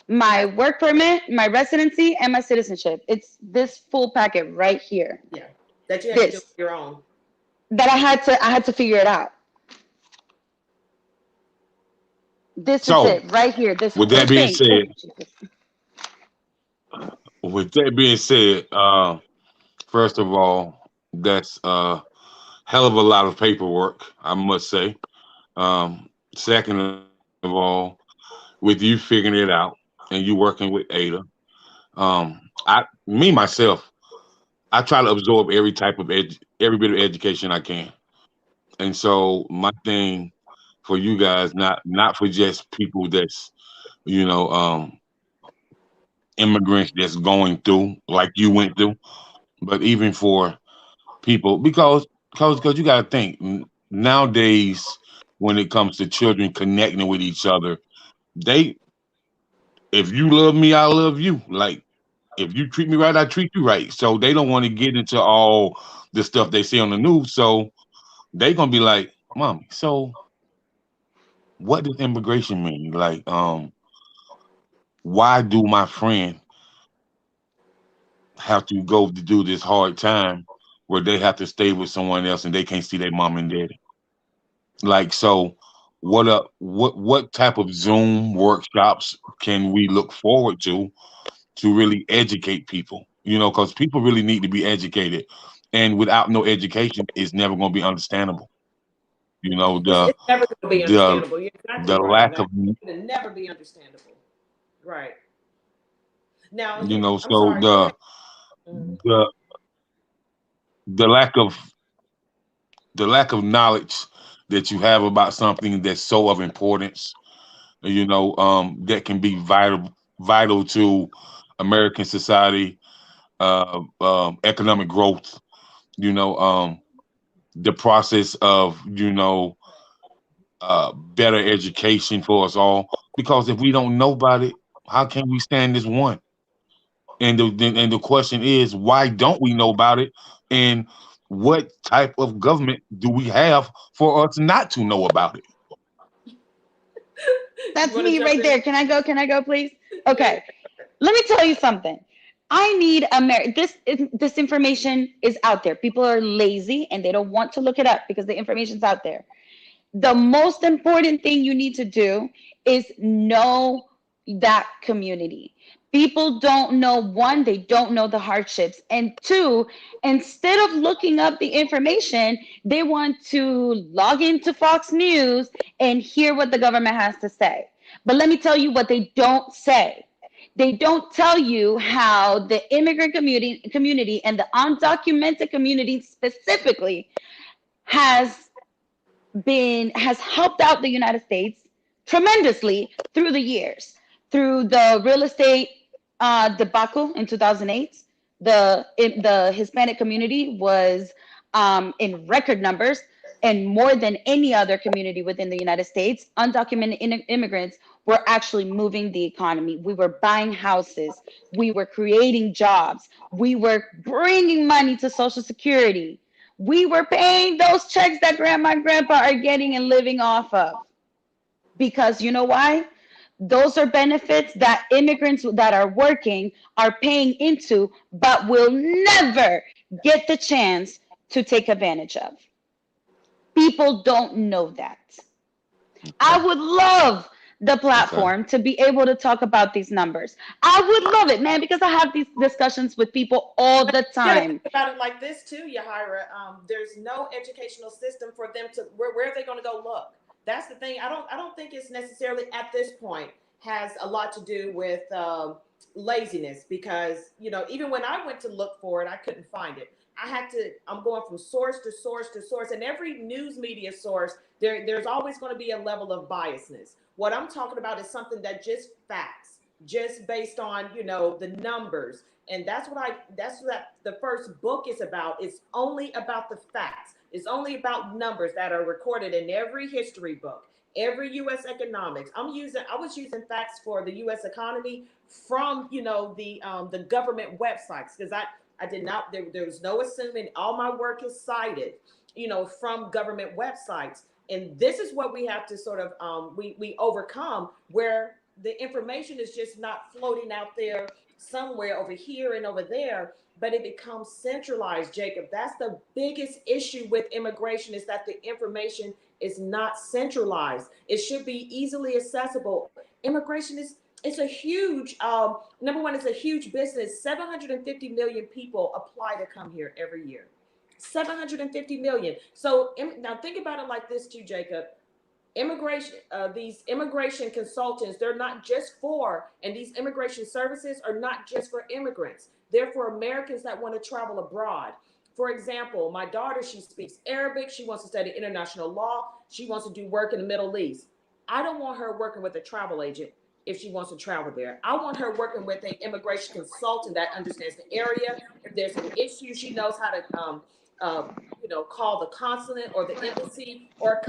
my work permit, my residency, and my citizenship. It's this full packet right here. Yeah, that you have to do your own. That I had to figure it out. This is it right here. This with that being said, first of all, that's a hell of a lot of paperwork, I must say. Second of all, with you figuring it out and you working with Ada, myself, I try to absorb every type of every bit of education I can. And so my thing for you guys, not for just people that's, you know, immigrants that's going through like you went through, but even for people, because you got to think nowadays when it comes to children connecting with each other, if you love me, I love you. Like, if you treat me right, I treat you right. So they don't want to get into all the stuff they see on the news. So they gonna be like, Mommy, so what does immigration mean? Like, why do my friend have to go to do this hard time where they have to stay with someone else and they can't see their mom and daddy? Like, so what type of Zoom workshops can we look forward to really educate people? You know, because people really need to be educated, and without no education, it's never going to be understandable. You know, It's never going to be the understandable. You're exactly the right on lack that. of, It'll never be understandable. Right. Now, you know, I'm so sorry. Go ahead. Mhm. the the lack of the lack of knowledge that you have about something that's so of importance, you know, that can be vital to American society, economic growth, you know, the process of, you know, better education for us all. Because if we don't know about it, how can we stand as one? And the question is, why don't we know about it? And what type of government do we have for us not to know about it? You That's want to me jump right in? there. Can I go? Can I go, please? Yeah. Okay. Let me tell you something. I need this information is out there. People are lazy and they don't want to look it up because the information's out there. The most important thing you need to do is know that community. People don't know, one, they don't know the hardships. And two, instead of looking up the information, they want to log into Fox News and hear what the government has to say. But let me tell you what they don't say. They don't tell you how the immigrant community and the undocumented community specifically has has helped out the United States tremendously through the years. Through the real estate debacle in 2008, the Hispanic community was in record numbers, and more than any other community within the United States, undocumented immigrants were actually moving the economy. We were buying houses, we were creating jobs, we were bringing money to Social Security, we were paying those checks that grandma and grandpa are getting and living off of. Because you know why? Those are benefits that immigrants that are working are paying into, but will never get the chance to take advantage of. People don't know that. I Okay. would love the Okay. platform to be able to talk about these numbers. I would love it, man, because I have these discussions with people all the You got to think time. about it like this too, Yahaira. There's no educational system for them to where are they going to go look? That's the thing. I don't think it's necessarily at this point has a lot to do with laziness because even when I went to look for it, I couldn't find it. I had to. I'm going from source to source to source, and every news media source there's always going to be a level of biasness. What I'm talking about is something that just facts, just based on the numbers, and that's what the first book is about. It's only about the facts. It's only about numbers that are recorded in every history book, every U.S. economics. I was using facts for the U.S. economy from the government websites because I did not there was no assuming. All my work is cited from government websites, and this is what we have to sort of we overcome, where the information is just not floating out there somewhere over here and over there, but it becomes centralized. Jacob, that's the biggest issue with immigration, is that the information is not centralized. It should be easily accessible. Immigration is it's a huge number one, it's a huge business. 750 million people apply to come here every year. 750 million. So now think about it like this too, Jacob. These immigration consultants, they're not just for, and these immigration services are not just for immigrants. They're for Americans that want to travel abroad. For example, my daughter, she speaks Arabic. She wants to study international law. She wants to do work in the Middle East. I don't want her working with a travel agent if she wants to travel there. I want her working with an immigration consultant that understands the area. If there's an issue, she knows how to call the consulate or the embassy, or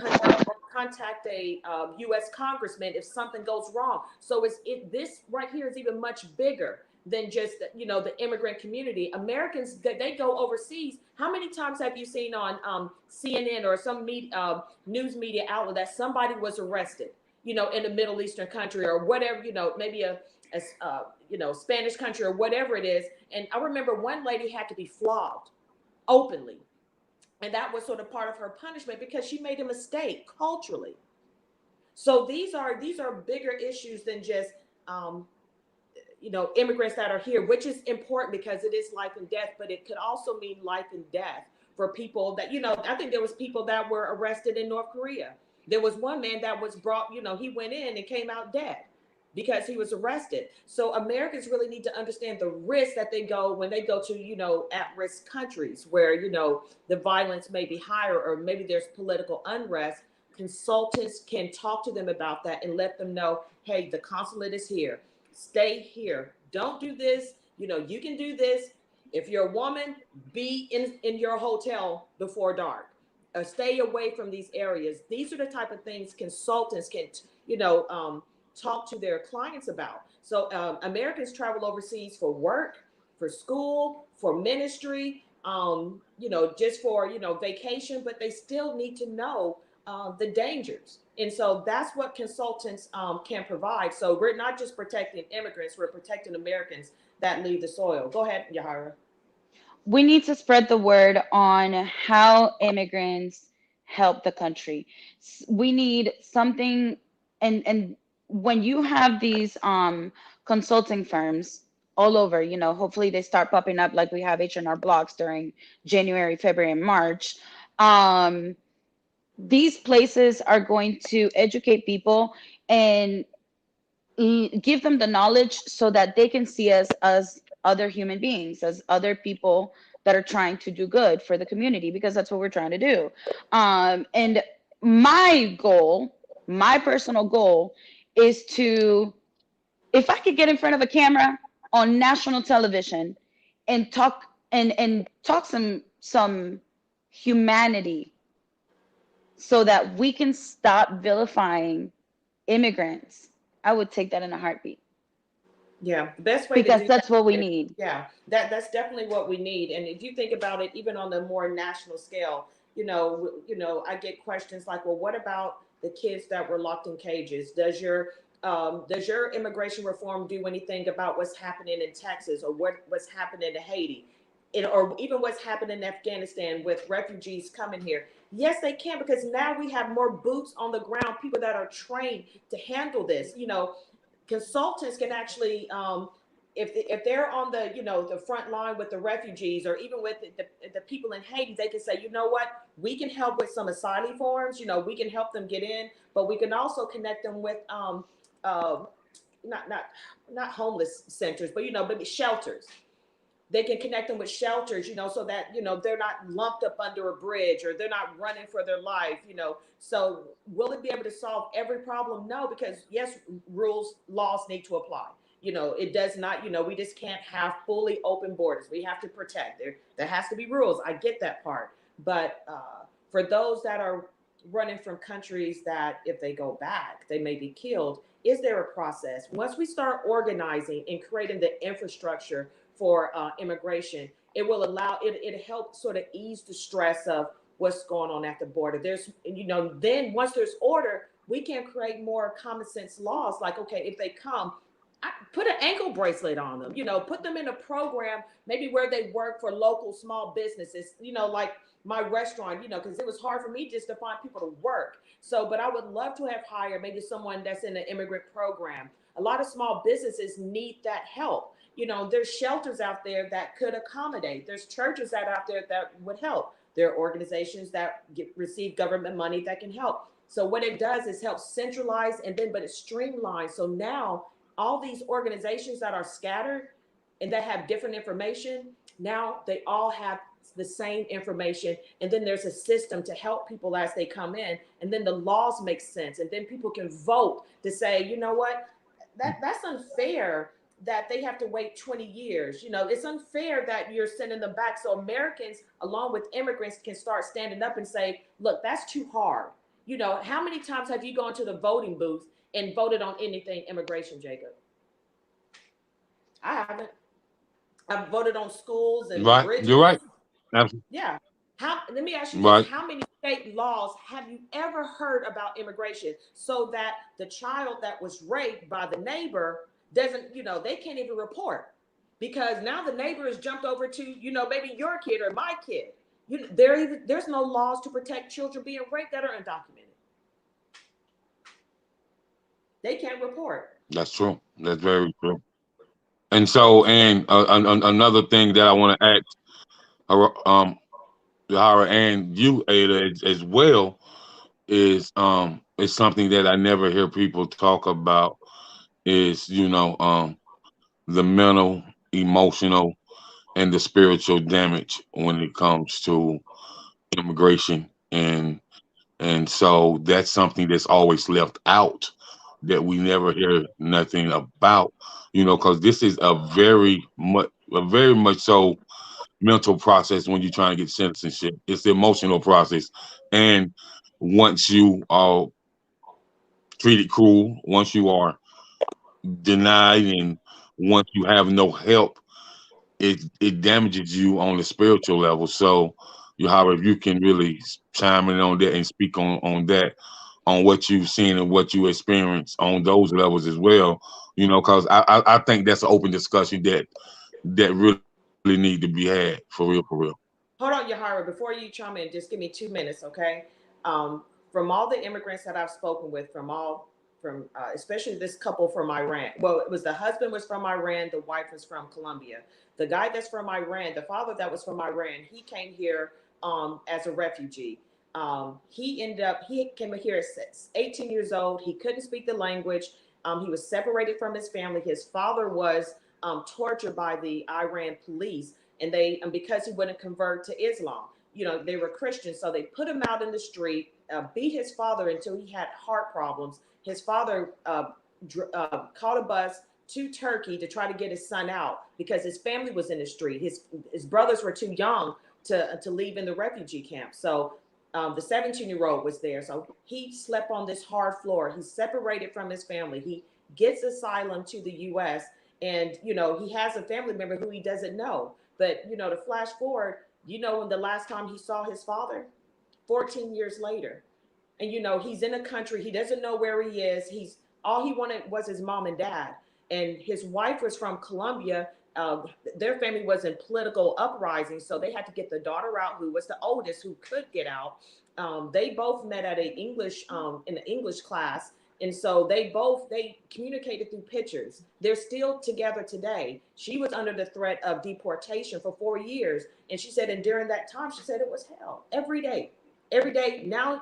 contact a U.S. congressman if something goes wrong. So this right here is even much bigger than just the immigrant community. Americans, they go overseas. How many times have you seen on CNN or some news media outlet that somebody was arrested, in a Middle Eastern country or whatever, maybe a Spanish country or whatever it is? And I remember one lady had to be flogged openly, and that was sort of part of her punishment because she made a mistake culturally. So these are bigger issues than just immigrants that are here, which is important because it is life and death, but it could also mean life and death for people that, I think there was people that were arrested in North Korea. There was one man that was brought, he went in and came out dead because he was arrested. So Americans really need to understand the risk that they go when they go to, at-risk countries where, the violence may be higher or maybe there's political unrest. Consultants can talk to them about that and let them know, hey, the consulate is here. Stay here. Don't do this. You can do this. If you're a woman, be in your hotel before dark. Stay away from these areas. These are the type of things consultants can, talk to their clients about. So Americans travel overseas for work, for school, for ministry, just for, vacation, but they still need to know the dangers. And so that's what consultants can provide. So we're not just protecting immigrants, we're protecting Americans that leave the soil. Go ahead, Yajaira. We need to spread the word on how immigrants help the country. We need something, and when you have these consulting firms all over, hopefully they start popping up like we have H&R Blocks during January, February, and March. These places are going to educate people and give them the knowledge so that they can see us as other human beings, as other people that are trying to do good for the community, because that's what we're trying to do. And my goal, my personal goal, is to, if I could get in front of a camera on national television and talk some humanity so that we can stop vilifying immigrants, I would take that in a heartbeat. Yeah, the best way because to do that's that, what we need. Yeah, that's definitely what we need. And if you think about it, even on the more national scale, I get questions like, well, what about the kids that were locked in cages? Does your immigration reform do anything about what's happening in Texas or what's happening in Haiti? Or even what's happening in Afghanistan with refugees coming here? Yes, they can, because now we have more boots on the ground, people that are trained to handle this. Consultants can actually, if they're on the the front line with the refugees or even with the people in Haiti, they can say, you know what, we can help with some asylum forms. We can help them get in, but we can also connect them with not homeless centers, but maybe shelters. They can connect them with shelters, so that, they're not lumped up under a bridge or they're not running for their life, So will it be able to solve every problem? No, because yes, laws need to apply. It does not, we just can't have fully open borders. We have to protect. There has to be rules. I get that part. But for those that are running from countries that if they go back, they may be killed, is there a process? Once we start organizing and creating the infrastructure for immigration, it will allow it helps sort of ease the stress of what's going on at the border. There's, then once there's order, we can create more common sense laws. Like, okay, if they come, put an ankle bracelet on them, put them in a program, maybe where they work for local small businesses, like my restaurant, because it was hard for me just to find people to work. So, but I would love to have hired maybe someone that's in an immigrant program. A lot of small businesses need that help. There's shelters out there that could accommodate. There's churches that out there that would help. There are organizations that receive government money that can help. So what it does is help centralize but it streamlines. So now all these organizations that are scattered and that have different information, now they all have the same information. And then there's a system to help people as they come in. And then the laws make sense. And then people can vote to say, you know what, that's unfair that they have to wait 20 years. It's unfair that you're sending them back. So Americans, along with immigrants, can start standing up and say, look, that's too hard. How many times have you gone to the voting booth and voted on anything immigration, Jacob? I haven't. I've voted on schools and Right. bridges. You're right. Absolutely. Yeah. Let me ask you Right. this. How many state laws have you ever heard about immigration so that the child that was raped by the neighbor doesn't, they can't even report because now the neighbor has jumped over to, maybe your kid or my kid. There's no laws to protect children being raped that are undocumented. They can't report. That's true. That's very true. And so, and another thing that I want to add, Yajaira, and you, Ada, as well, is something that I never hear people talk about. Is the mental, emotional, and the spiritual damage when it comes to immigration, and so that's something that's always left out that we never hear nothing about. Because this is a very much so mental process when you're trying to get citizenship. It's the emotional process, and once you are treated cruel, once you are denied, and once you have no help, it damages you on the spiritual level. So, if you can really chime in on that and speak on that, on what you've seen and what you experience on those levels as well, because I think that's an open discussion that really need to be had for real, for real. Hold on, Yajaira, before you chime in, just give me 2 minutes, okay? From all the immigrants that I've spoken with, especially this couple from Iran. Well, it was the husband was from Iran, the wife was from Colombia. The guy that's from Iran, the father that was from Iran, he came here as a refugee. He came here at 18 years old. He couldn't speak the language. He was separated from his family. His father was tortured by the Iran police, and because he wouldn't convert to Islam, they were Christians, so they put him out in the street, beat his father until he had heart problems. His father caught a bus to Turkey to try to get his son out because his family was in the street. His brothers were too young to leave in the refugee camp. So the 17-year-old was there. So he slept on this hard floor. He's separated from his family. He gets asylum to the U.S. and he has a family member who he doesn't know. But to flash forward, when the last time he saw his father, 14 years later. And he's in a country, he doesn't know where he is. He's all he wanted was his mom and dad. And his wife was from Colombia. Their family was in political uprising, so they had to get the daughter out, who was the oldest, who could get out. They both met at an English in an English class, and so they communicated through pictures. They're still together today. She was under the threat of deportation for 4 years, and she said, and during that time, she said it was hell every day. Every day. Now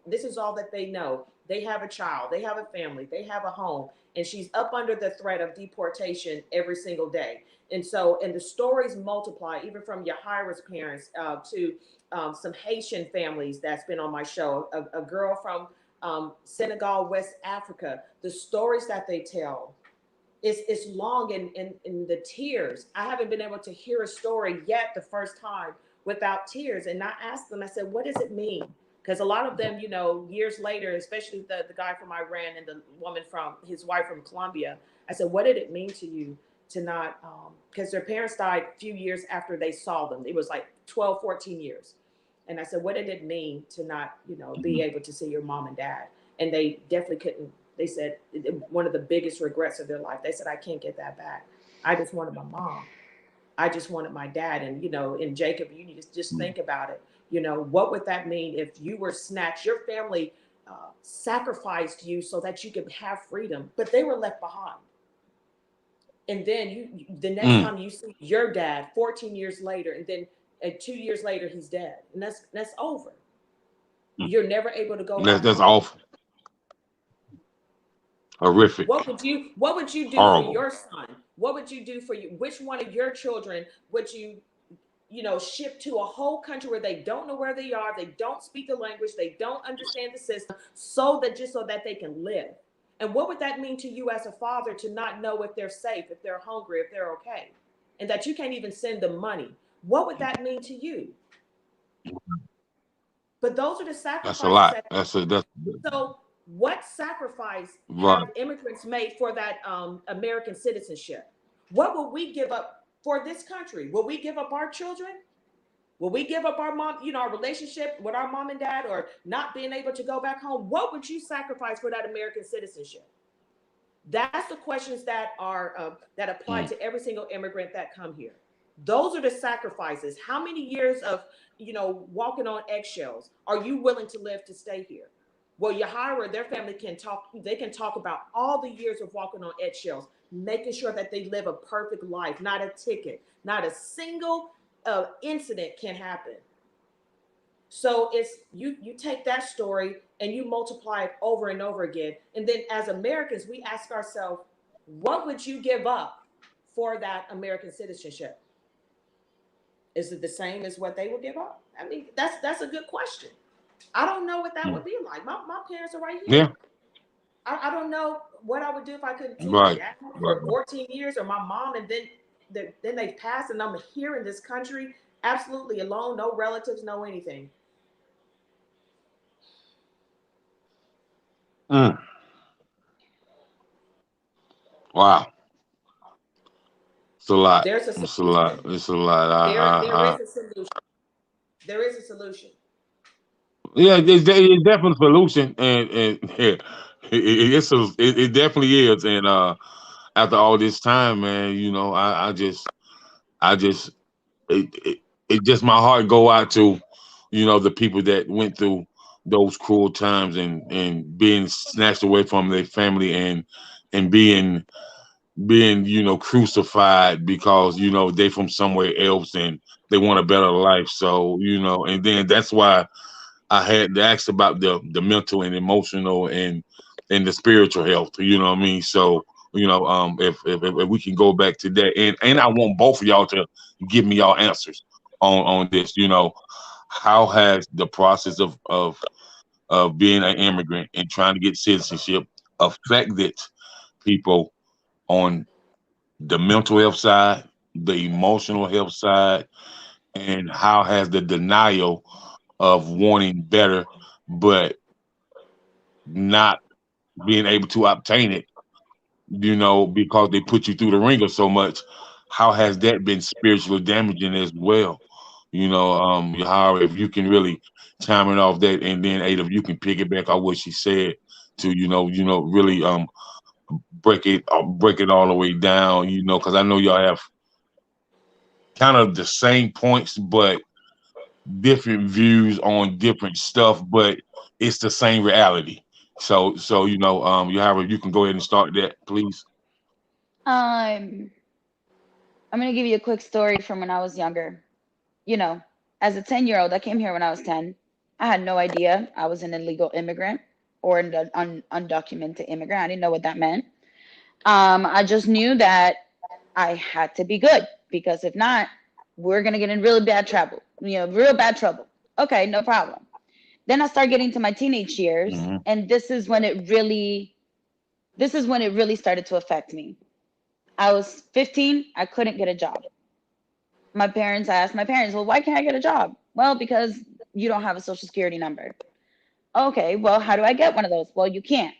this is all that they know. They have a child, they have a family, they have a home, and she's up under the threat of deportation every single day. And the stories multiply, even from Yajaira's parents to some Haitian families that's been on my show, a girl from Senegal, West Africa. The stories that they tell, it's long, and the tears. I haven't been able to hear a story yet the first time without tears. And I asked them, I said, what does it mean? Because a lot of them, years later, especially the guy from Iran and the woman from his wife from Colombia, I said, what did it mean to you to not, because their parents died a few years after they saw them. It was like 12, 14 years. And I said, what did it mean to not, be able to see your mom and dad? And they definitely couldn't. They said one of the biggest regrets of their life. They said, I can't get that back. I just wanted my mom. I just wanted my dad. And, and Jacob, you need to just think about it. What would that mean if you were snatched? Your family sacrificed you so that you could have freedom, but they were left behind. And then the next time you see your dad 14 years later, and then 2 years later, he's dead. And that's over. You're never able to go back That's home. awful, horrific, What would you do for horrible. your son? What would you do for you? Which one of your children would you ship to a whole country where they don't know where they are, they don't speak the language, they don't understand the system, so that they can live? And what would that mean to you as a father to not know if they're safe, if they're hungry, if they're okay, and that you can't even send them money? What would that mean to you? But those are the That's a sacrifices lot. that. That's So, what sacrifice right. have immigrants made for that American citizenship? What will we give up for this country? Will we give up our children? Will we give up our mom, our relationship with our mom and dad, or not being able to go back home? What would you sacrifice for that American citizenship? That's the questions that apply to every single immigrant that come here. Those are the sacrifices. How many years of walking on eggshells are you willing to live to stay here? Well, Yajaira, their family can talk. They can talk about all the years of walking on eggshells, making sure that they live a perfect life, not a ticket, not a single incident can happen. So it's you take that story and you multiply it over and over again. And then as Americans, we ask ourselves, what would you give up for that American citizenship? Is it the same as what they would give up? I mean, that's a good question. I don't know what that would be like. My parents are right here. Yeah. I don't know what I would do if I couldn't see my Right. dad Right. for 14 years or my mom, and then they passed, and I'm here in this country, absolutely alone, no relatives, no anything. Mm. Wow. It's a lot. There's a It's a lot. solution. It's a lot. There is a solution. There is a solution. Yeah, it's definitely a solution, and yeah, it definitely is. And after all this time, man, I just it just my heart go out to, the people that went through those cruel times and being snatched away from their family and being crucified because they from somewhere else and they want a better life. So and then that's why I had to ask about the mental and emotional and the spiritual health. You know what I mean? So if we can go back to that, and I want both of y'all to give me y'all answers on this. How has the process of being an immigrant and trying to get citizenship affected people on the mental health side, the emotional health side, and how has the denial of wanting better but not being able to obtain it, because they put you through the ringer so much, how has that been spiritually damaging as well? How if you can really chime it off that, and then Ada, if you can piggyback on what she said to really break it all the way down, because I know y'all have kind of the same points, but different views on different stuff, but it's the same reality. So you can go ahead and start that, please. Um, I'm gonna give you a quick story from when I was younger. You know, as a 10-year-old, I came here when I was 10. I had no idea I was an illegal immigrant or an undocumented immigrant. I didn't know what that meant. I just knew that I had to be good because if not, we're gonna get in really bad trouble. Real bad trouble. Okay, no problem. Then I start getting to my teenage years, Hmm. and this is when it really started to affect me. I was 15. I couldn't get a job. I asked my parents, well, why can't I get a job? Well, because you don't have a social security number. Okay, well, how do I get one of those? Well, you can't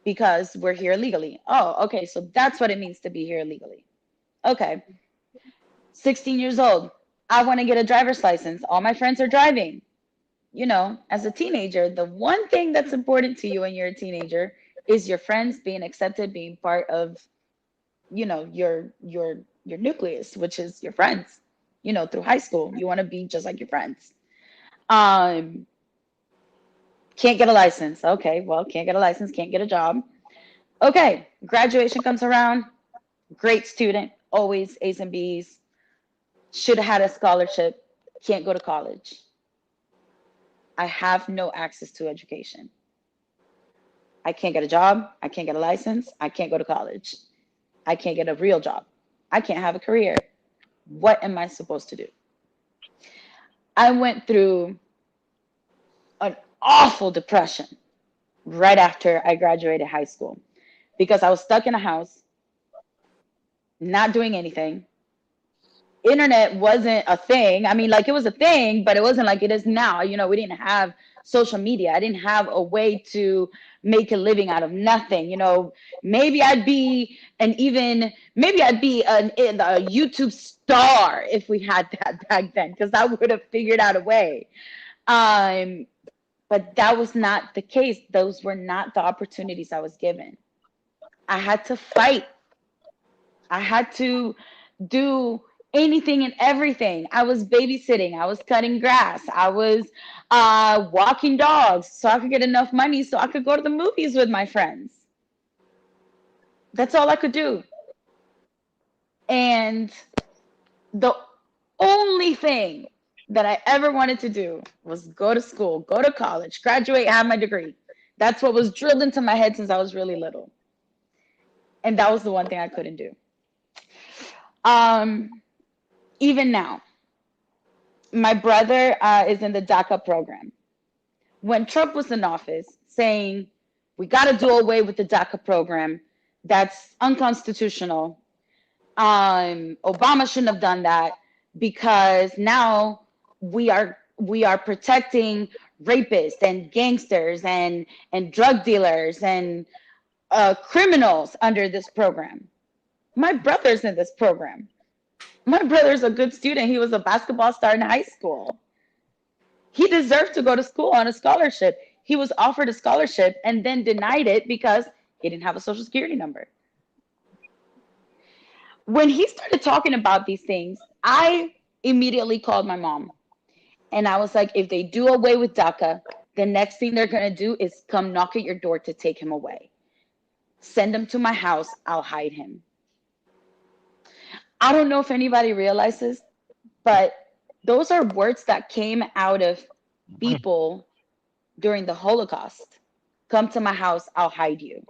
because we're here illegally. Oh, okay, so that's what it means to be here illegally. Okay, 16 years old. I want to get a driver's license. All my friends are driving. As a teenager, the one thing that's important to you when you're a teenager is your friends being accepted, being part of, your nucleus, which is your friends. Through high school, you want to be just like your friends. Um, can't get a license. Okay, well, can't get a license, can't get a job. Okay, graduation comes around. Great student, always A's and B's. Should have had a scholarship. Can't go to college. I have no access to education. I can't get a job. I can't get a license. I can't go to college. I can't get a real job. I can't have a career. What am I supposed to do? I went through an awful depression right after I graduated high school because I was stuck in a house, not doing anything. Internet wasn't a thing. I mean, like it was a thing, but it wasn't like it is now. We didn't have social media. I didn't have a way to make a living out of nothing. Maybe I'd be a YouTube star if we had that back then, because I would have figured out a way. Um, but that was not the case. Those were not the opportunities I was given. I had to fight. I had to do anything and everything. I was babysitting. I was cutting grass. I was walking dogs so I could get enough money so I could go to the movies with my friends. That's all I could do. And the only thing that I ever wanted to do was go to school, go to college, graduate, have my degree. That's what was drilled into my head since I was really little. And that was the one thing I couldn't do. Even now, my brother is in the DACA program. When Trump was in office saying, we got to do away with the DACA program, that's unconstitutional. Obama shouldn't have done that because now we are protecting rapists and gangsters and drug dealers and criminals under this program. My brother's in this program. My brother's a good student. He was a basketball star in high school. He deserved to go to school on a scholarship. He was offered a scholarship and then denied it because he didn't have a social security number. When he started talking about these things, I immediately called my mom. And I was like, if they do away with DACA, the next thing they're going to do is come knock at your door to take him away. Send him to my house. I'll hide him. I don't know if anybody realizes, but those are words that came out of people during the Holocaust. Come to my house, I'll hide you.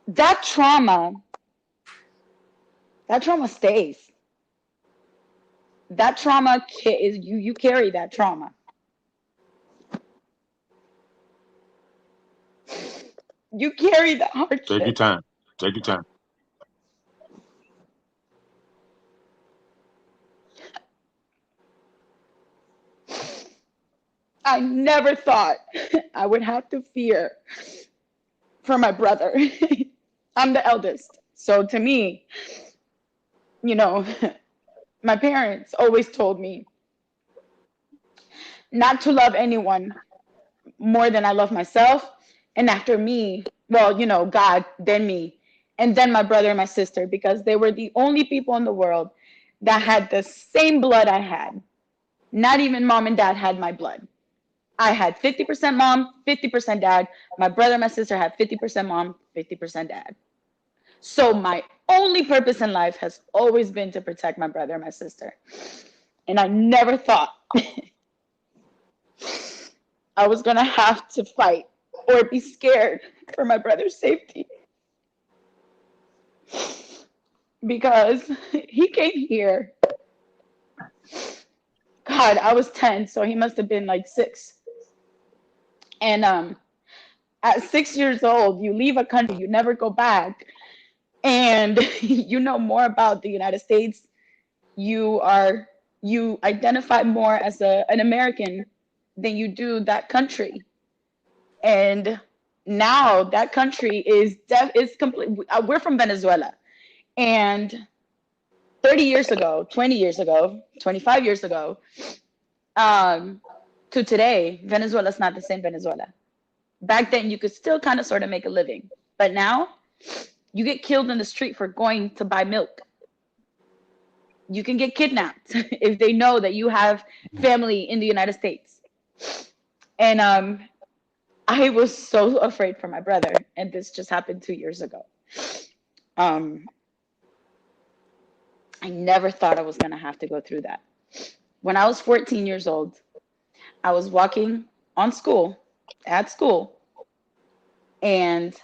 That trauma stays. That trauma is you carry that trauma. You carry the hardship. Take your time. Take your time. I never thought I would have to fear for my brother. I'm the eldest. So to me, you know, my parents always told me not to love anyone more than I love myself. And after me, well, you know, God, then me, and then my brother and my sister, because they were the only people in the world that had the same blood I had. Not even mom and dad had my blood. I had 50% mom, 50% dad. My brother and my sister had 50% mom, 50% dad. So my only purpose in life has always been to protect my brother and my sister. And I never thought I was going to have to fight or be scared for my brother's safety. Because he came here. God, I was 10, so he must have been like 6. And at 6 years old, you leave a country, you never go back. And you know more about the United States. You identify more as an American than you do that country. And now that country is complete. We're from Venezuela. And 30 years ago, 20 years ago, 25 years ago, to today, Venezuela's not the same Venezuela. Back then, you could still kind of sort of make a living. But now, you get killed in the street for going to buy milk. You can get kidnapped if they know that you have family in the United States. And I was so afraid for my brother, and this just happened 2 years ago. I never thought I was going to have to go through that. When I was 14 years old, I was walking at school, and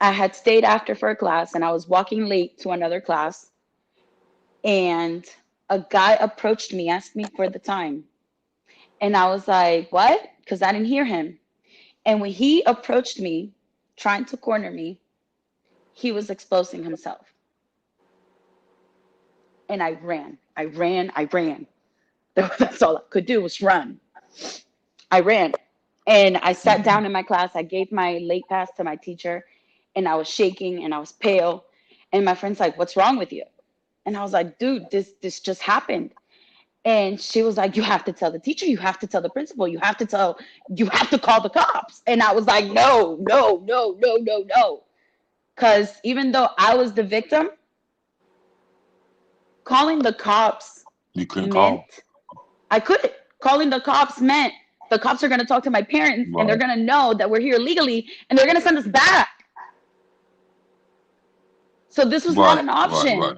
I had stayed after for a class, and I was walking late to another class, and a guy approached me, asked me for the time. And I was like, what? Because I didn't hear him. And when he approached me, trying to corner me, he was exposing himself. And I ran. That's all I could do was run. I ran. And I sat down in my class. I gave my late pass to my teacher. And I was shaking and I was pale. And my friend's like, what's wrong with you? And I was like, dude, this just happened. And she was like, you have to tell the teacher, you have to tell the principal, you have to call the cops. And I was like, no. Because even though I was the victim, calling the cops I couldn't. Calling the cops meant the cops are going to talk to my parents, right, and they're going to know that we're here illegally, and they're going to send us back. So this was not an option. Right.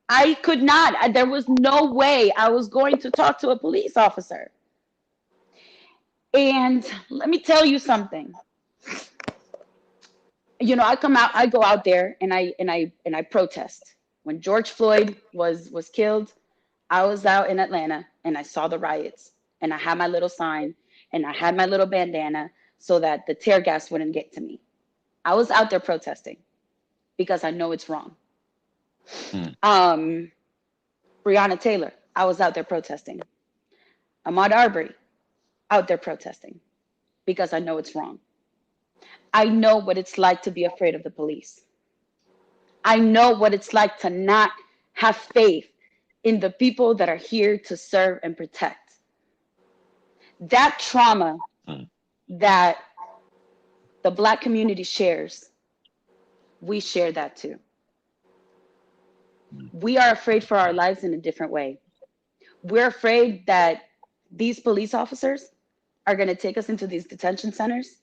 I could not. There was no way I was going to talk to a police officer. And let me tell you something. I go out there and I protest. When George Floyd was killed, I was out in Atlanta and I saw the riots and I had my little sign and I had my little bandana so that the tear gas wouldn't get to me. I was out there protesting because I know it's wrong. Um, Breonna Taylor, I was out there protesting. Ahmaud Arbery, out there protesting because I know it's wrong. I know what it's like to be afraid of the police. I know what it's like to not have faith in the people that are here to serve and protect. That trauma that the Black community shares, we share that too. We are afraid for our lives in a different way. We're afraid that these police officers are going to take us into these detention centers.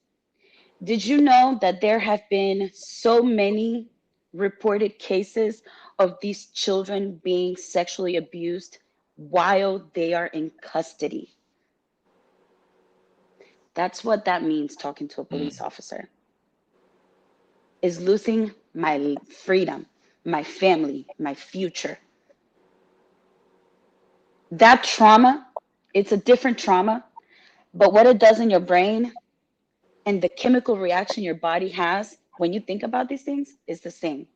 Did you know that there have been so many reported cases of these children being sexually abused while they are in custody? That's what that means, talking to a police officer, is losing my freedom, my family, my future. That trauma, it's a different trauma, but what it does in your brain and the chemical reaction your body has when you think about these things is the same.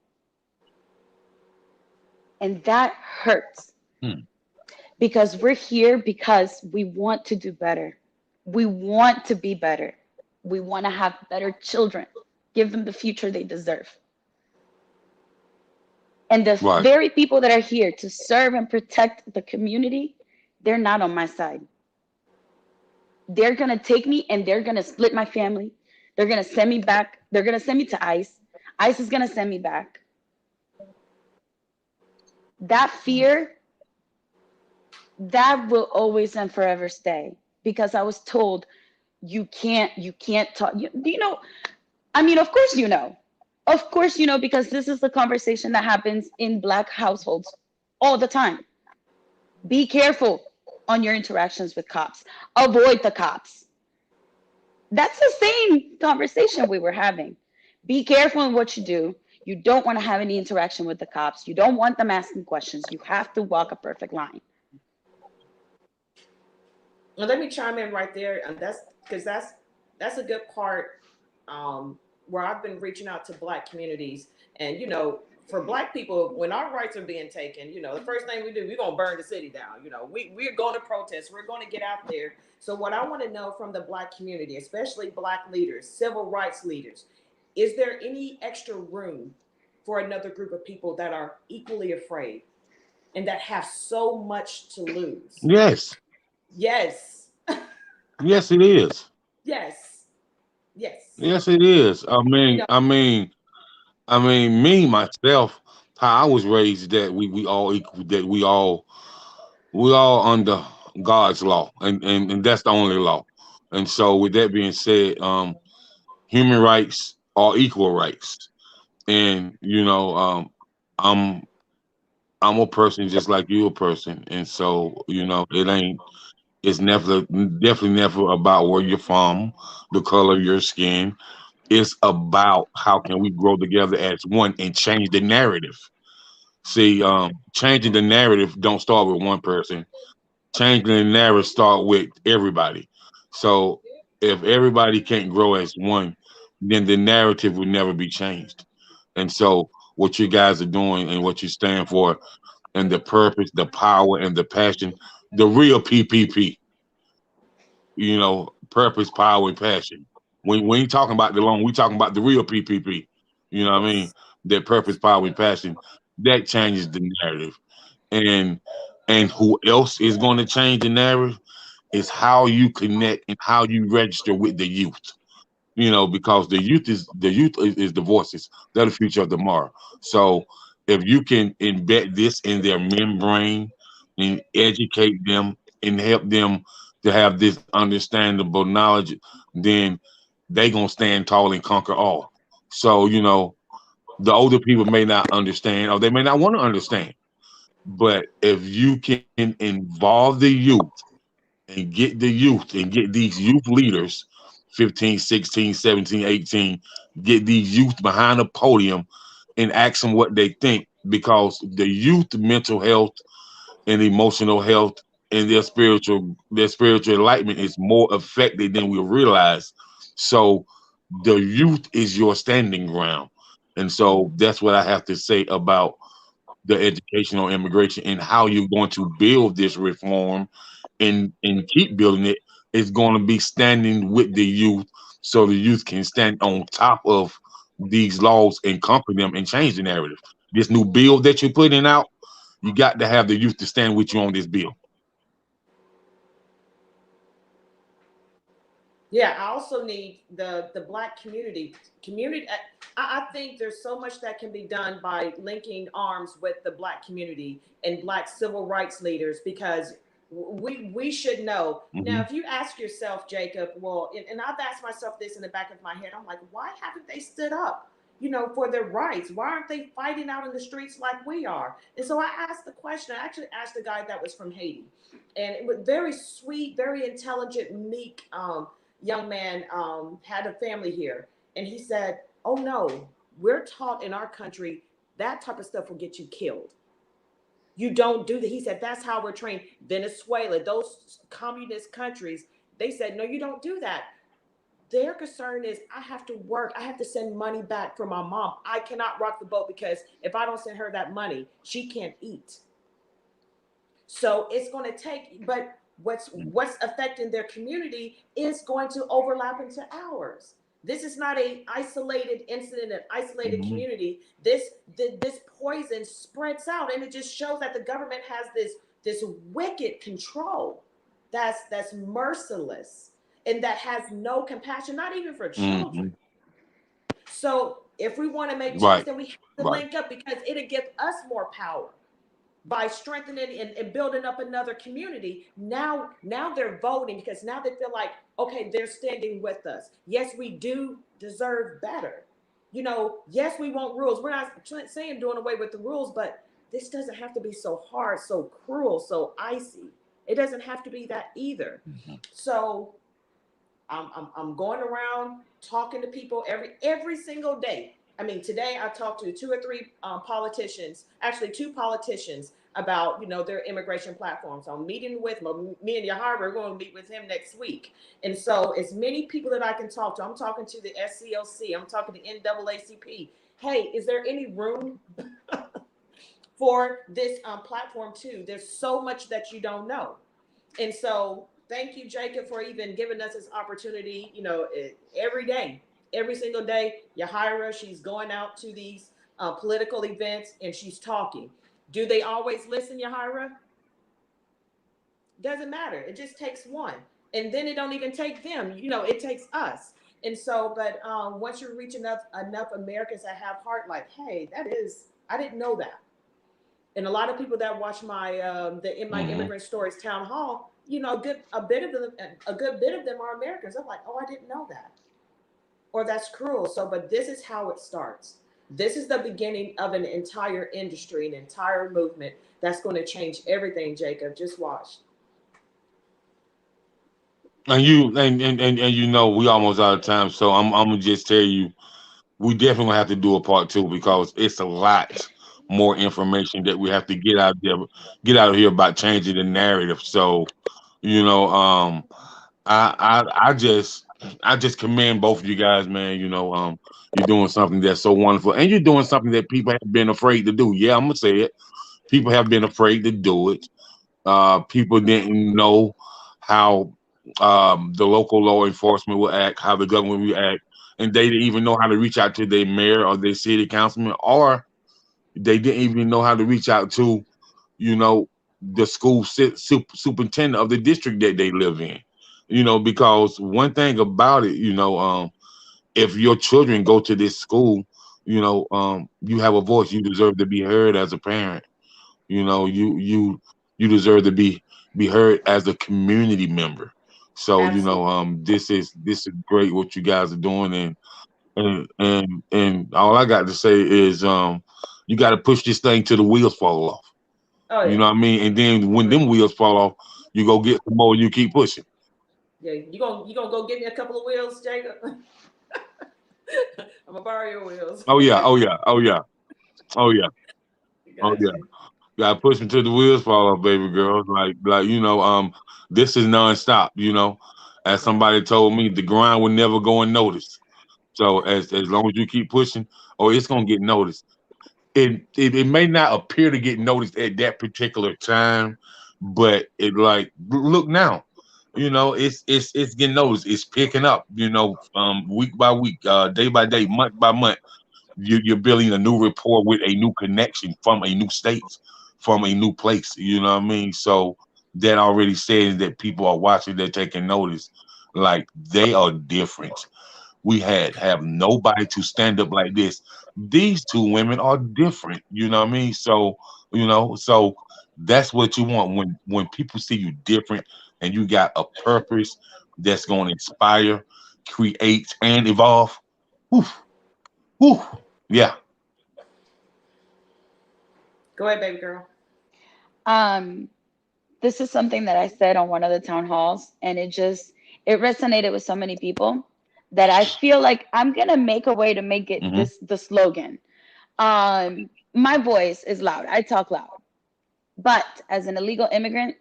And that hurts because we're here because we want to do better. We want to be better. We want to have better children, give them the future they deserve. And the very people that are here to serve and protect the community, they're not on my side. They're going to take me and they're going to split my family. They're going to send me back. They're going to send me to ICE. ICE is going to send me back. That fear, that will always and forever stay because I was told you can't talk. I mean, of course you know. Of course you know, because this is the conversation that happens in Black households all the time. Be careful on your interactions with cops. Avoid the cops. That's the same conversation we were having. Be careful in what you do. You don't want to have any interaction with the cops. You don't want them asking questions. You have to walk a perfect line. Well, let me chime in right there. And that's a good part where I've been reaching out to Black communities. And, for Black people, when our rights are being taken, the first thing we do, we're going to burn the city down. We're going to protest. We're going to get out there. So what I want to know from the Black community, especially Black leaders, civil rights leaders, is there any extra room for another group of people that are equally afraid and that have so much to lose? Yes. Yes. Yes, it is. Yes. Yes. Yes, it is. Me myself, how I was raised, that we all equal, that we all under God's law, and that's the only law. And so, with that being said, human rights are equal rights, and I'm I'm a person just like you a person, and so it's never, definitely never about where you're from, the color of your skin. It's about how can we grow together as one and change the narrative. See, changing the narrative don't start with one person. Changing the narrative start with everybody. So if everybody can't grow as one, then the narrative will never be changed. And so what you guys are doing and what you stand for and the purpose, the power and the passion, the real PPP, purpose, power, and passion. When we ain't talking about the loan, we talking about the real PPP. You know what I mean? That purpose, power, and passion, that changes the narrative. And who else is going to change the narrative is how you connect and how you register with the youth. Because the youth is the voices. They're the future of tomorrow. So if you can embed this in their membrane and educate them and help them to have this understandable knowledge, then they gonna stand tall and conquer all. So the older people may not understand or they may not want to understand. But if you can involve the youth and get these youth leaders, 15, 16, 17, 18, get these youth behind a podium and ask them what they think, because the youth mental health and emotional health and their spiritual enlightenment is more affected than we realize. So the youth is your standing ground. And so that's what I have to say about the education on immigration and how you're going to build this reform and keep building it is going to be standing with the youth, so the youth can stand on top of these laws and conquer them and change the narrative. This new bill that you're putting out, you got to have the youth to stand with you on this bill. Yeah, I also need the black community. I think there's so much that can be done by linking arms with the black community and black civil rights leaders, because we should know. Now, Hmm. if you ask yourself, Jacob, well, and I've asked myself this in the back of my head, I'm like, why haven't they stood up, for their rights? Why aren't they fighting out in the streets like we are? And so I asked the question. I actually asked a guy that was from Haiti, and it was very sweet, very intelligent, meek, young man, had a family here, and he said, "Oh no, we're taught in our country that type of stuff will get you killed. You don't do that." He said, "That's how we're trained." Venezuela, those communist countries, they said, "No, you don't do that." Their concern is, I have to work. I have to send money back for my mom. I cannot rock the boat, because if I don't send her that money, she can't eat. So it's going to take, but what's affecting their community is going to overlap into ours. This is not a isolated incident, an isolated Hmm. community. This poison spreads out, and it just shows that the government has this wicked control that's merciless, and that has no compassion, not even for children. Hmm. So if we want to make change, Right, then we have to right. link up, because it'll give us more power by strengthening and building up another community. Now they're voting, because now they feel like, okay, they're standing with us. Yes, we do deserve better. Yes, we want rules. We're not saying doing away with the rules, but this doesn't have to be so hard, so cruel, so icy. It doesn't have to be that either. Mhm. So I'm going around talking to people every single day. I mean, today I talked to two or three politicians, actually two politicians, about their immigration platform. So I'm meeting with me and Yajaira. We're going to meet with him next week, and so as many people that I can talk to. I'm talking to the SCLC. I'm talking to NAACP. Hey, is there any room for this platform too? There's so much that you don't know. And so, thank you, Jacob, for even giving us this opportunity. Every day, every single day, Yajaira, she's going out to these political events and she's talking. Do they always listen, Yajaira? Doesn't matter. It just takes one. And then it don't even take them. It takes us. And so, but once you reach enough Americans that have heart, like, hey, I didn't know that. And a lot of people that watch my Hmm. immigrant stories town hall, a good bit of them are Americans. I'm like, oh, I didn't know that, or that's cruel. So, but this is how it starts. This is the beginning of an entire industry, an entire movement that's going to change everything. Jacob, just watch. And we almost out of time, so I'm gonna just tell you, we definitely gonna have to do a part two, because it's a lot more information that we have to get out of here about changing the narrative. So, you know, I just commend both of you guys, man. You're doing something that's so wonderful, and you're doing something that people have been afraid to do. Yeah, I'm gonna say it. People have been afraid to do it. People didn't know how the local law enforcement will act, how the government will act, and they didn't even know how to reach out to their mayor or their city councilman, or they didn't even know how to reach out to, you know, the superintendent of the district that they live in. Because one thing about it, if your children go to this school, you have a voice. You deserve to be heard as a parent. You deserve to be heard as a community member. So Absolutely. this is great what you guys are doing, and all I got to say is you got to push this thing till the wheels fall off. Oh You yeah. know what I mean? And then when them wheels fall off, you go get some more and you keep pushing. Yeah, you gonna go get me a couple of wheels, Jacob? I'm gonna borrow your wheels. Oh yeah, oh yeah, oh yeah, oh yeah, oh Got yeah. you. Gotta push until the wheels fall off, baby girl. Like this is nonstop. As Okay. somebody told me, the grind will never go unnoticed. So as long as you keep pushing, oh, it's gonna get noticed. It may not appear to get noticed at that particular time, but it like look now. It's getting noticed. It's picking up. Week by week, day by day, month by month. You're building a new rapport with a new connection from a new state, from a new place. You know what I mean? So that already says that people are watching, they're taking notice. Like they are different. We have nobody to stand up like this. These two women are different. You know what I mean? So that's what you want when people see you different and you got a purpose that's going to inspire, create, and evolve. Whew, whew, yeah. Go ahead, baby girl. Um, this is something that I said on one of the town halls, and it resonated with so many people that I feel like I'm gonna make a way to make it Hmm. this the slogan. My voice is loud. I talk loud. But as an illegal immigrant,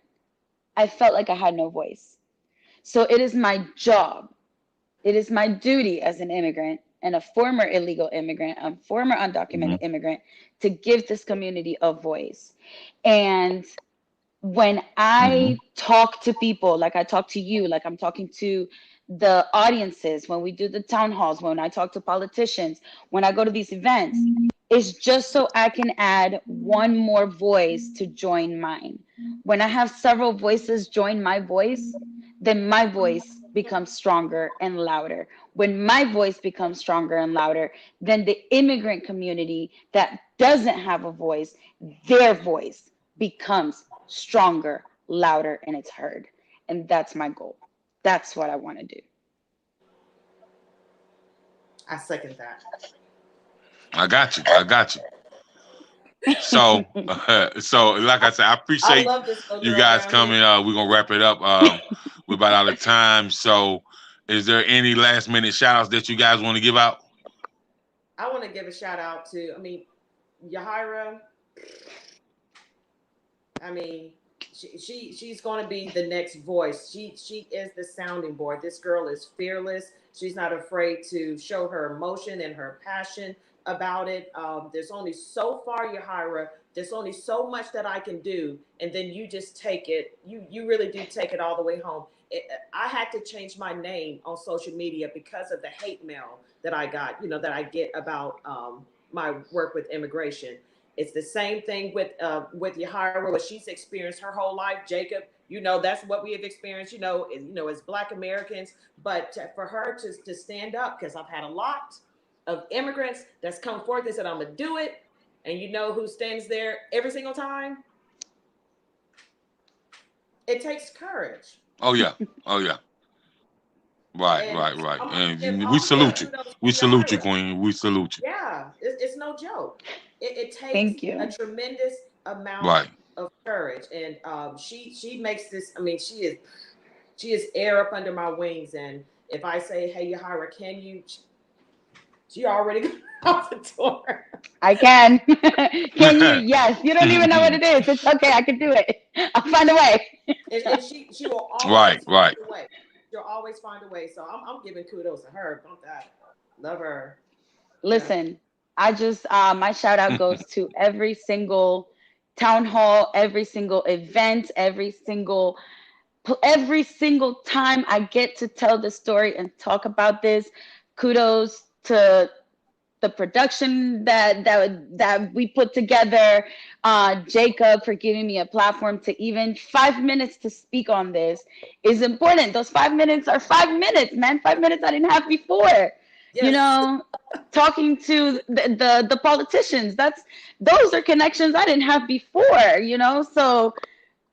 I felt like I had no voice. So it is my job, it is my duty as an immigrant and a former illegal immigrant, a former Hmm. undocumented immigrant, to give this community a voice. And when Hmm. I talk to people, like I talk to you, like I'm talking to the audiences, when we do the town halls, when I talk to politicians, when I go to these events, it's just so I can add one more voice to join mine. When I have several voices join my voice, then my voice becomes stronger and louder. When my voice becomes stronger and louder, then the immigrant community that doesn't have a voice, their voice becomes stronger, louder, and it's heard. And that's my goal. That's what I want to do. I second that. I got you. I got you. So, so like I said, I I appreciate love this little you girl guys down here. coming. We're gonna wrap it up. We're about out of time. So, is there any last minute shout outs that you guys want to give out? I want to give a shout out to, Yahaira. I mean, she's going to be the next voice. She is the sounding board. This girl is fearless. She's not afraid to show her emotion and her passion about it. There's only so far, Yahaira. There's only so much that I can do, and then you just take it. You really do take it all the way home. I had to change my name on social media because of the hate mail that I got. That I get about my work with immigration. It's the same thing with Yahira, what she's experienced her whole life. Jacob, that's what we have experienced. As Black Americans. But for her to stand up, because I've had a lot of immigrants that's come forth and said, "I'm gonna do it," and you know who stands there every single time? It takes courage, Oh yeah. Oh yeah. Right. and Right. Right. I'm And we I'm gonna give salute you. kudos We to salute you, Yahira. Queen. We salute you. Yeah, it's no joke. It takes Thank a you. tremendous amount Right. of courage, and she makes this. She is air up under my wings, and if I say, "Hey, Yahira, can you?" She already got out the door. I can. Can you? Yes. You don't even know what it is. It's okay. I can do it. I'll find a way. And she will Right. always find Right. a way. She'll always find a way. So I'm giving kudos to her about that. Love her. Yeah. Listen, I just, my shout out goes to every single town hall, every single event, every single time I get to tell the story and talk about this. Kudos to the production that we put together, Jacob for giving me a platform to even 5 minutes to speak on this is important. Those 5 minutes are 5 minutes, man. 5 minutes I didn't have before. You Yes. know, talking to the politicians. Those are connections I didn't have before. So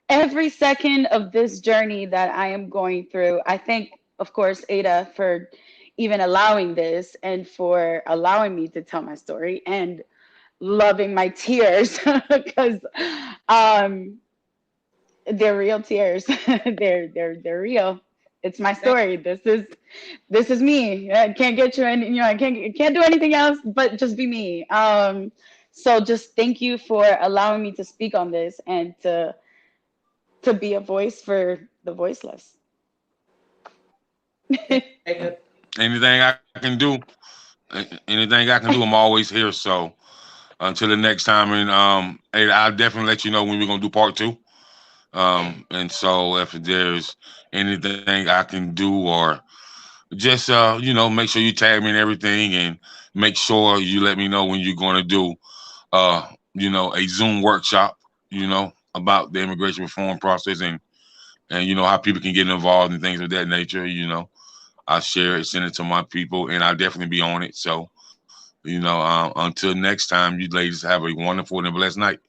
every second of this journey that I am going through, I thank, of course, Ada for even allowing this and for allowing me to tell my story. And loving my tears because they're real tears. They're real. It's my story. This is me. I can't get you any, I can't do anything else but just be me. So just thank you for allowing me to speak on this and to be a voice for the voiceless. Anything I can do, I'm always here. So until the next time, and hey, I'll definitely let you know when we're gonna do part two. And so if there's anything I can do, or just make sure you tag me and everything, and make sure you let me know when you're gonna do a Zoom workshop, about the immigration reform process, and how people can get involved and things of that nature. I share it, send it to my people, and I'll definitely be on it. So, until next time, you ladies have a wonderful and a blessed night.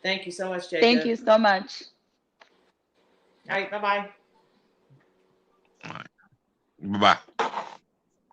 Thank you so much, Jacob. Thank you so much. All right, bye-bye. All right. Bye-bye.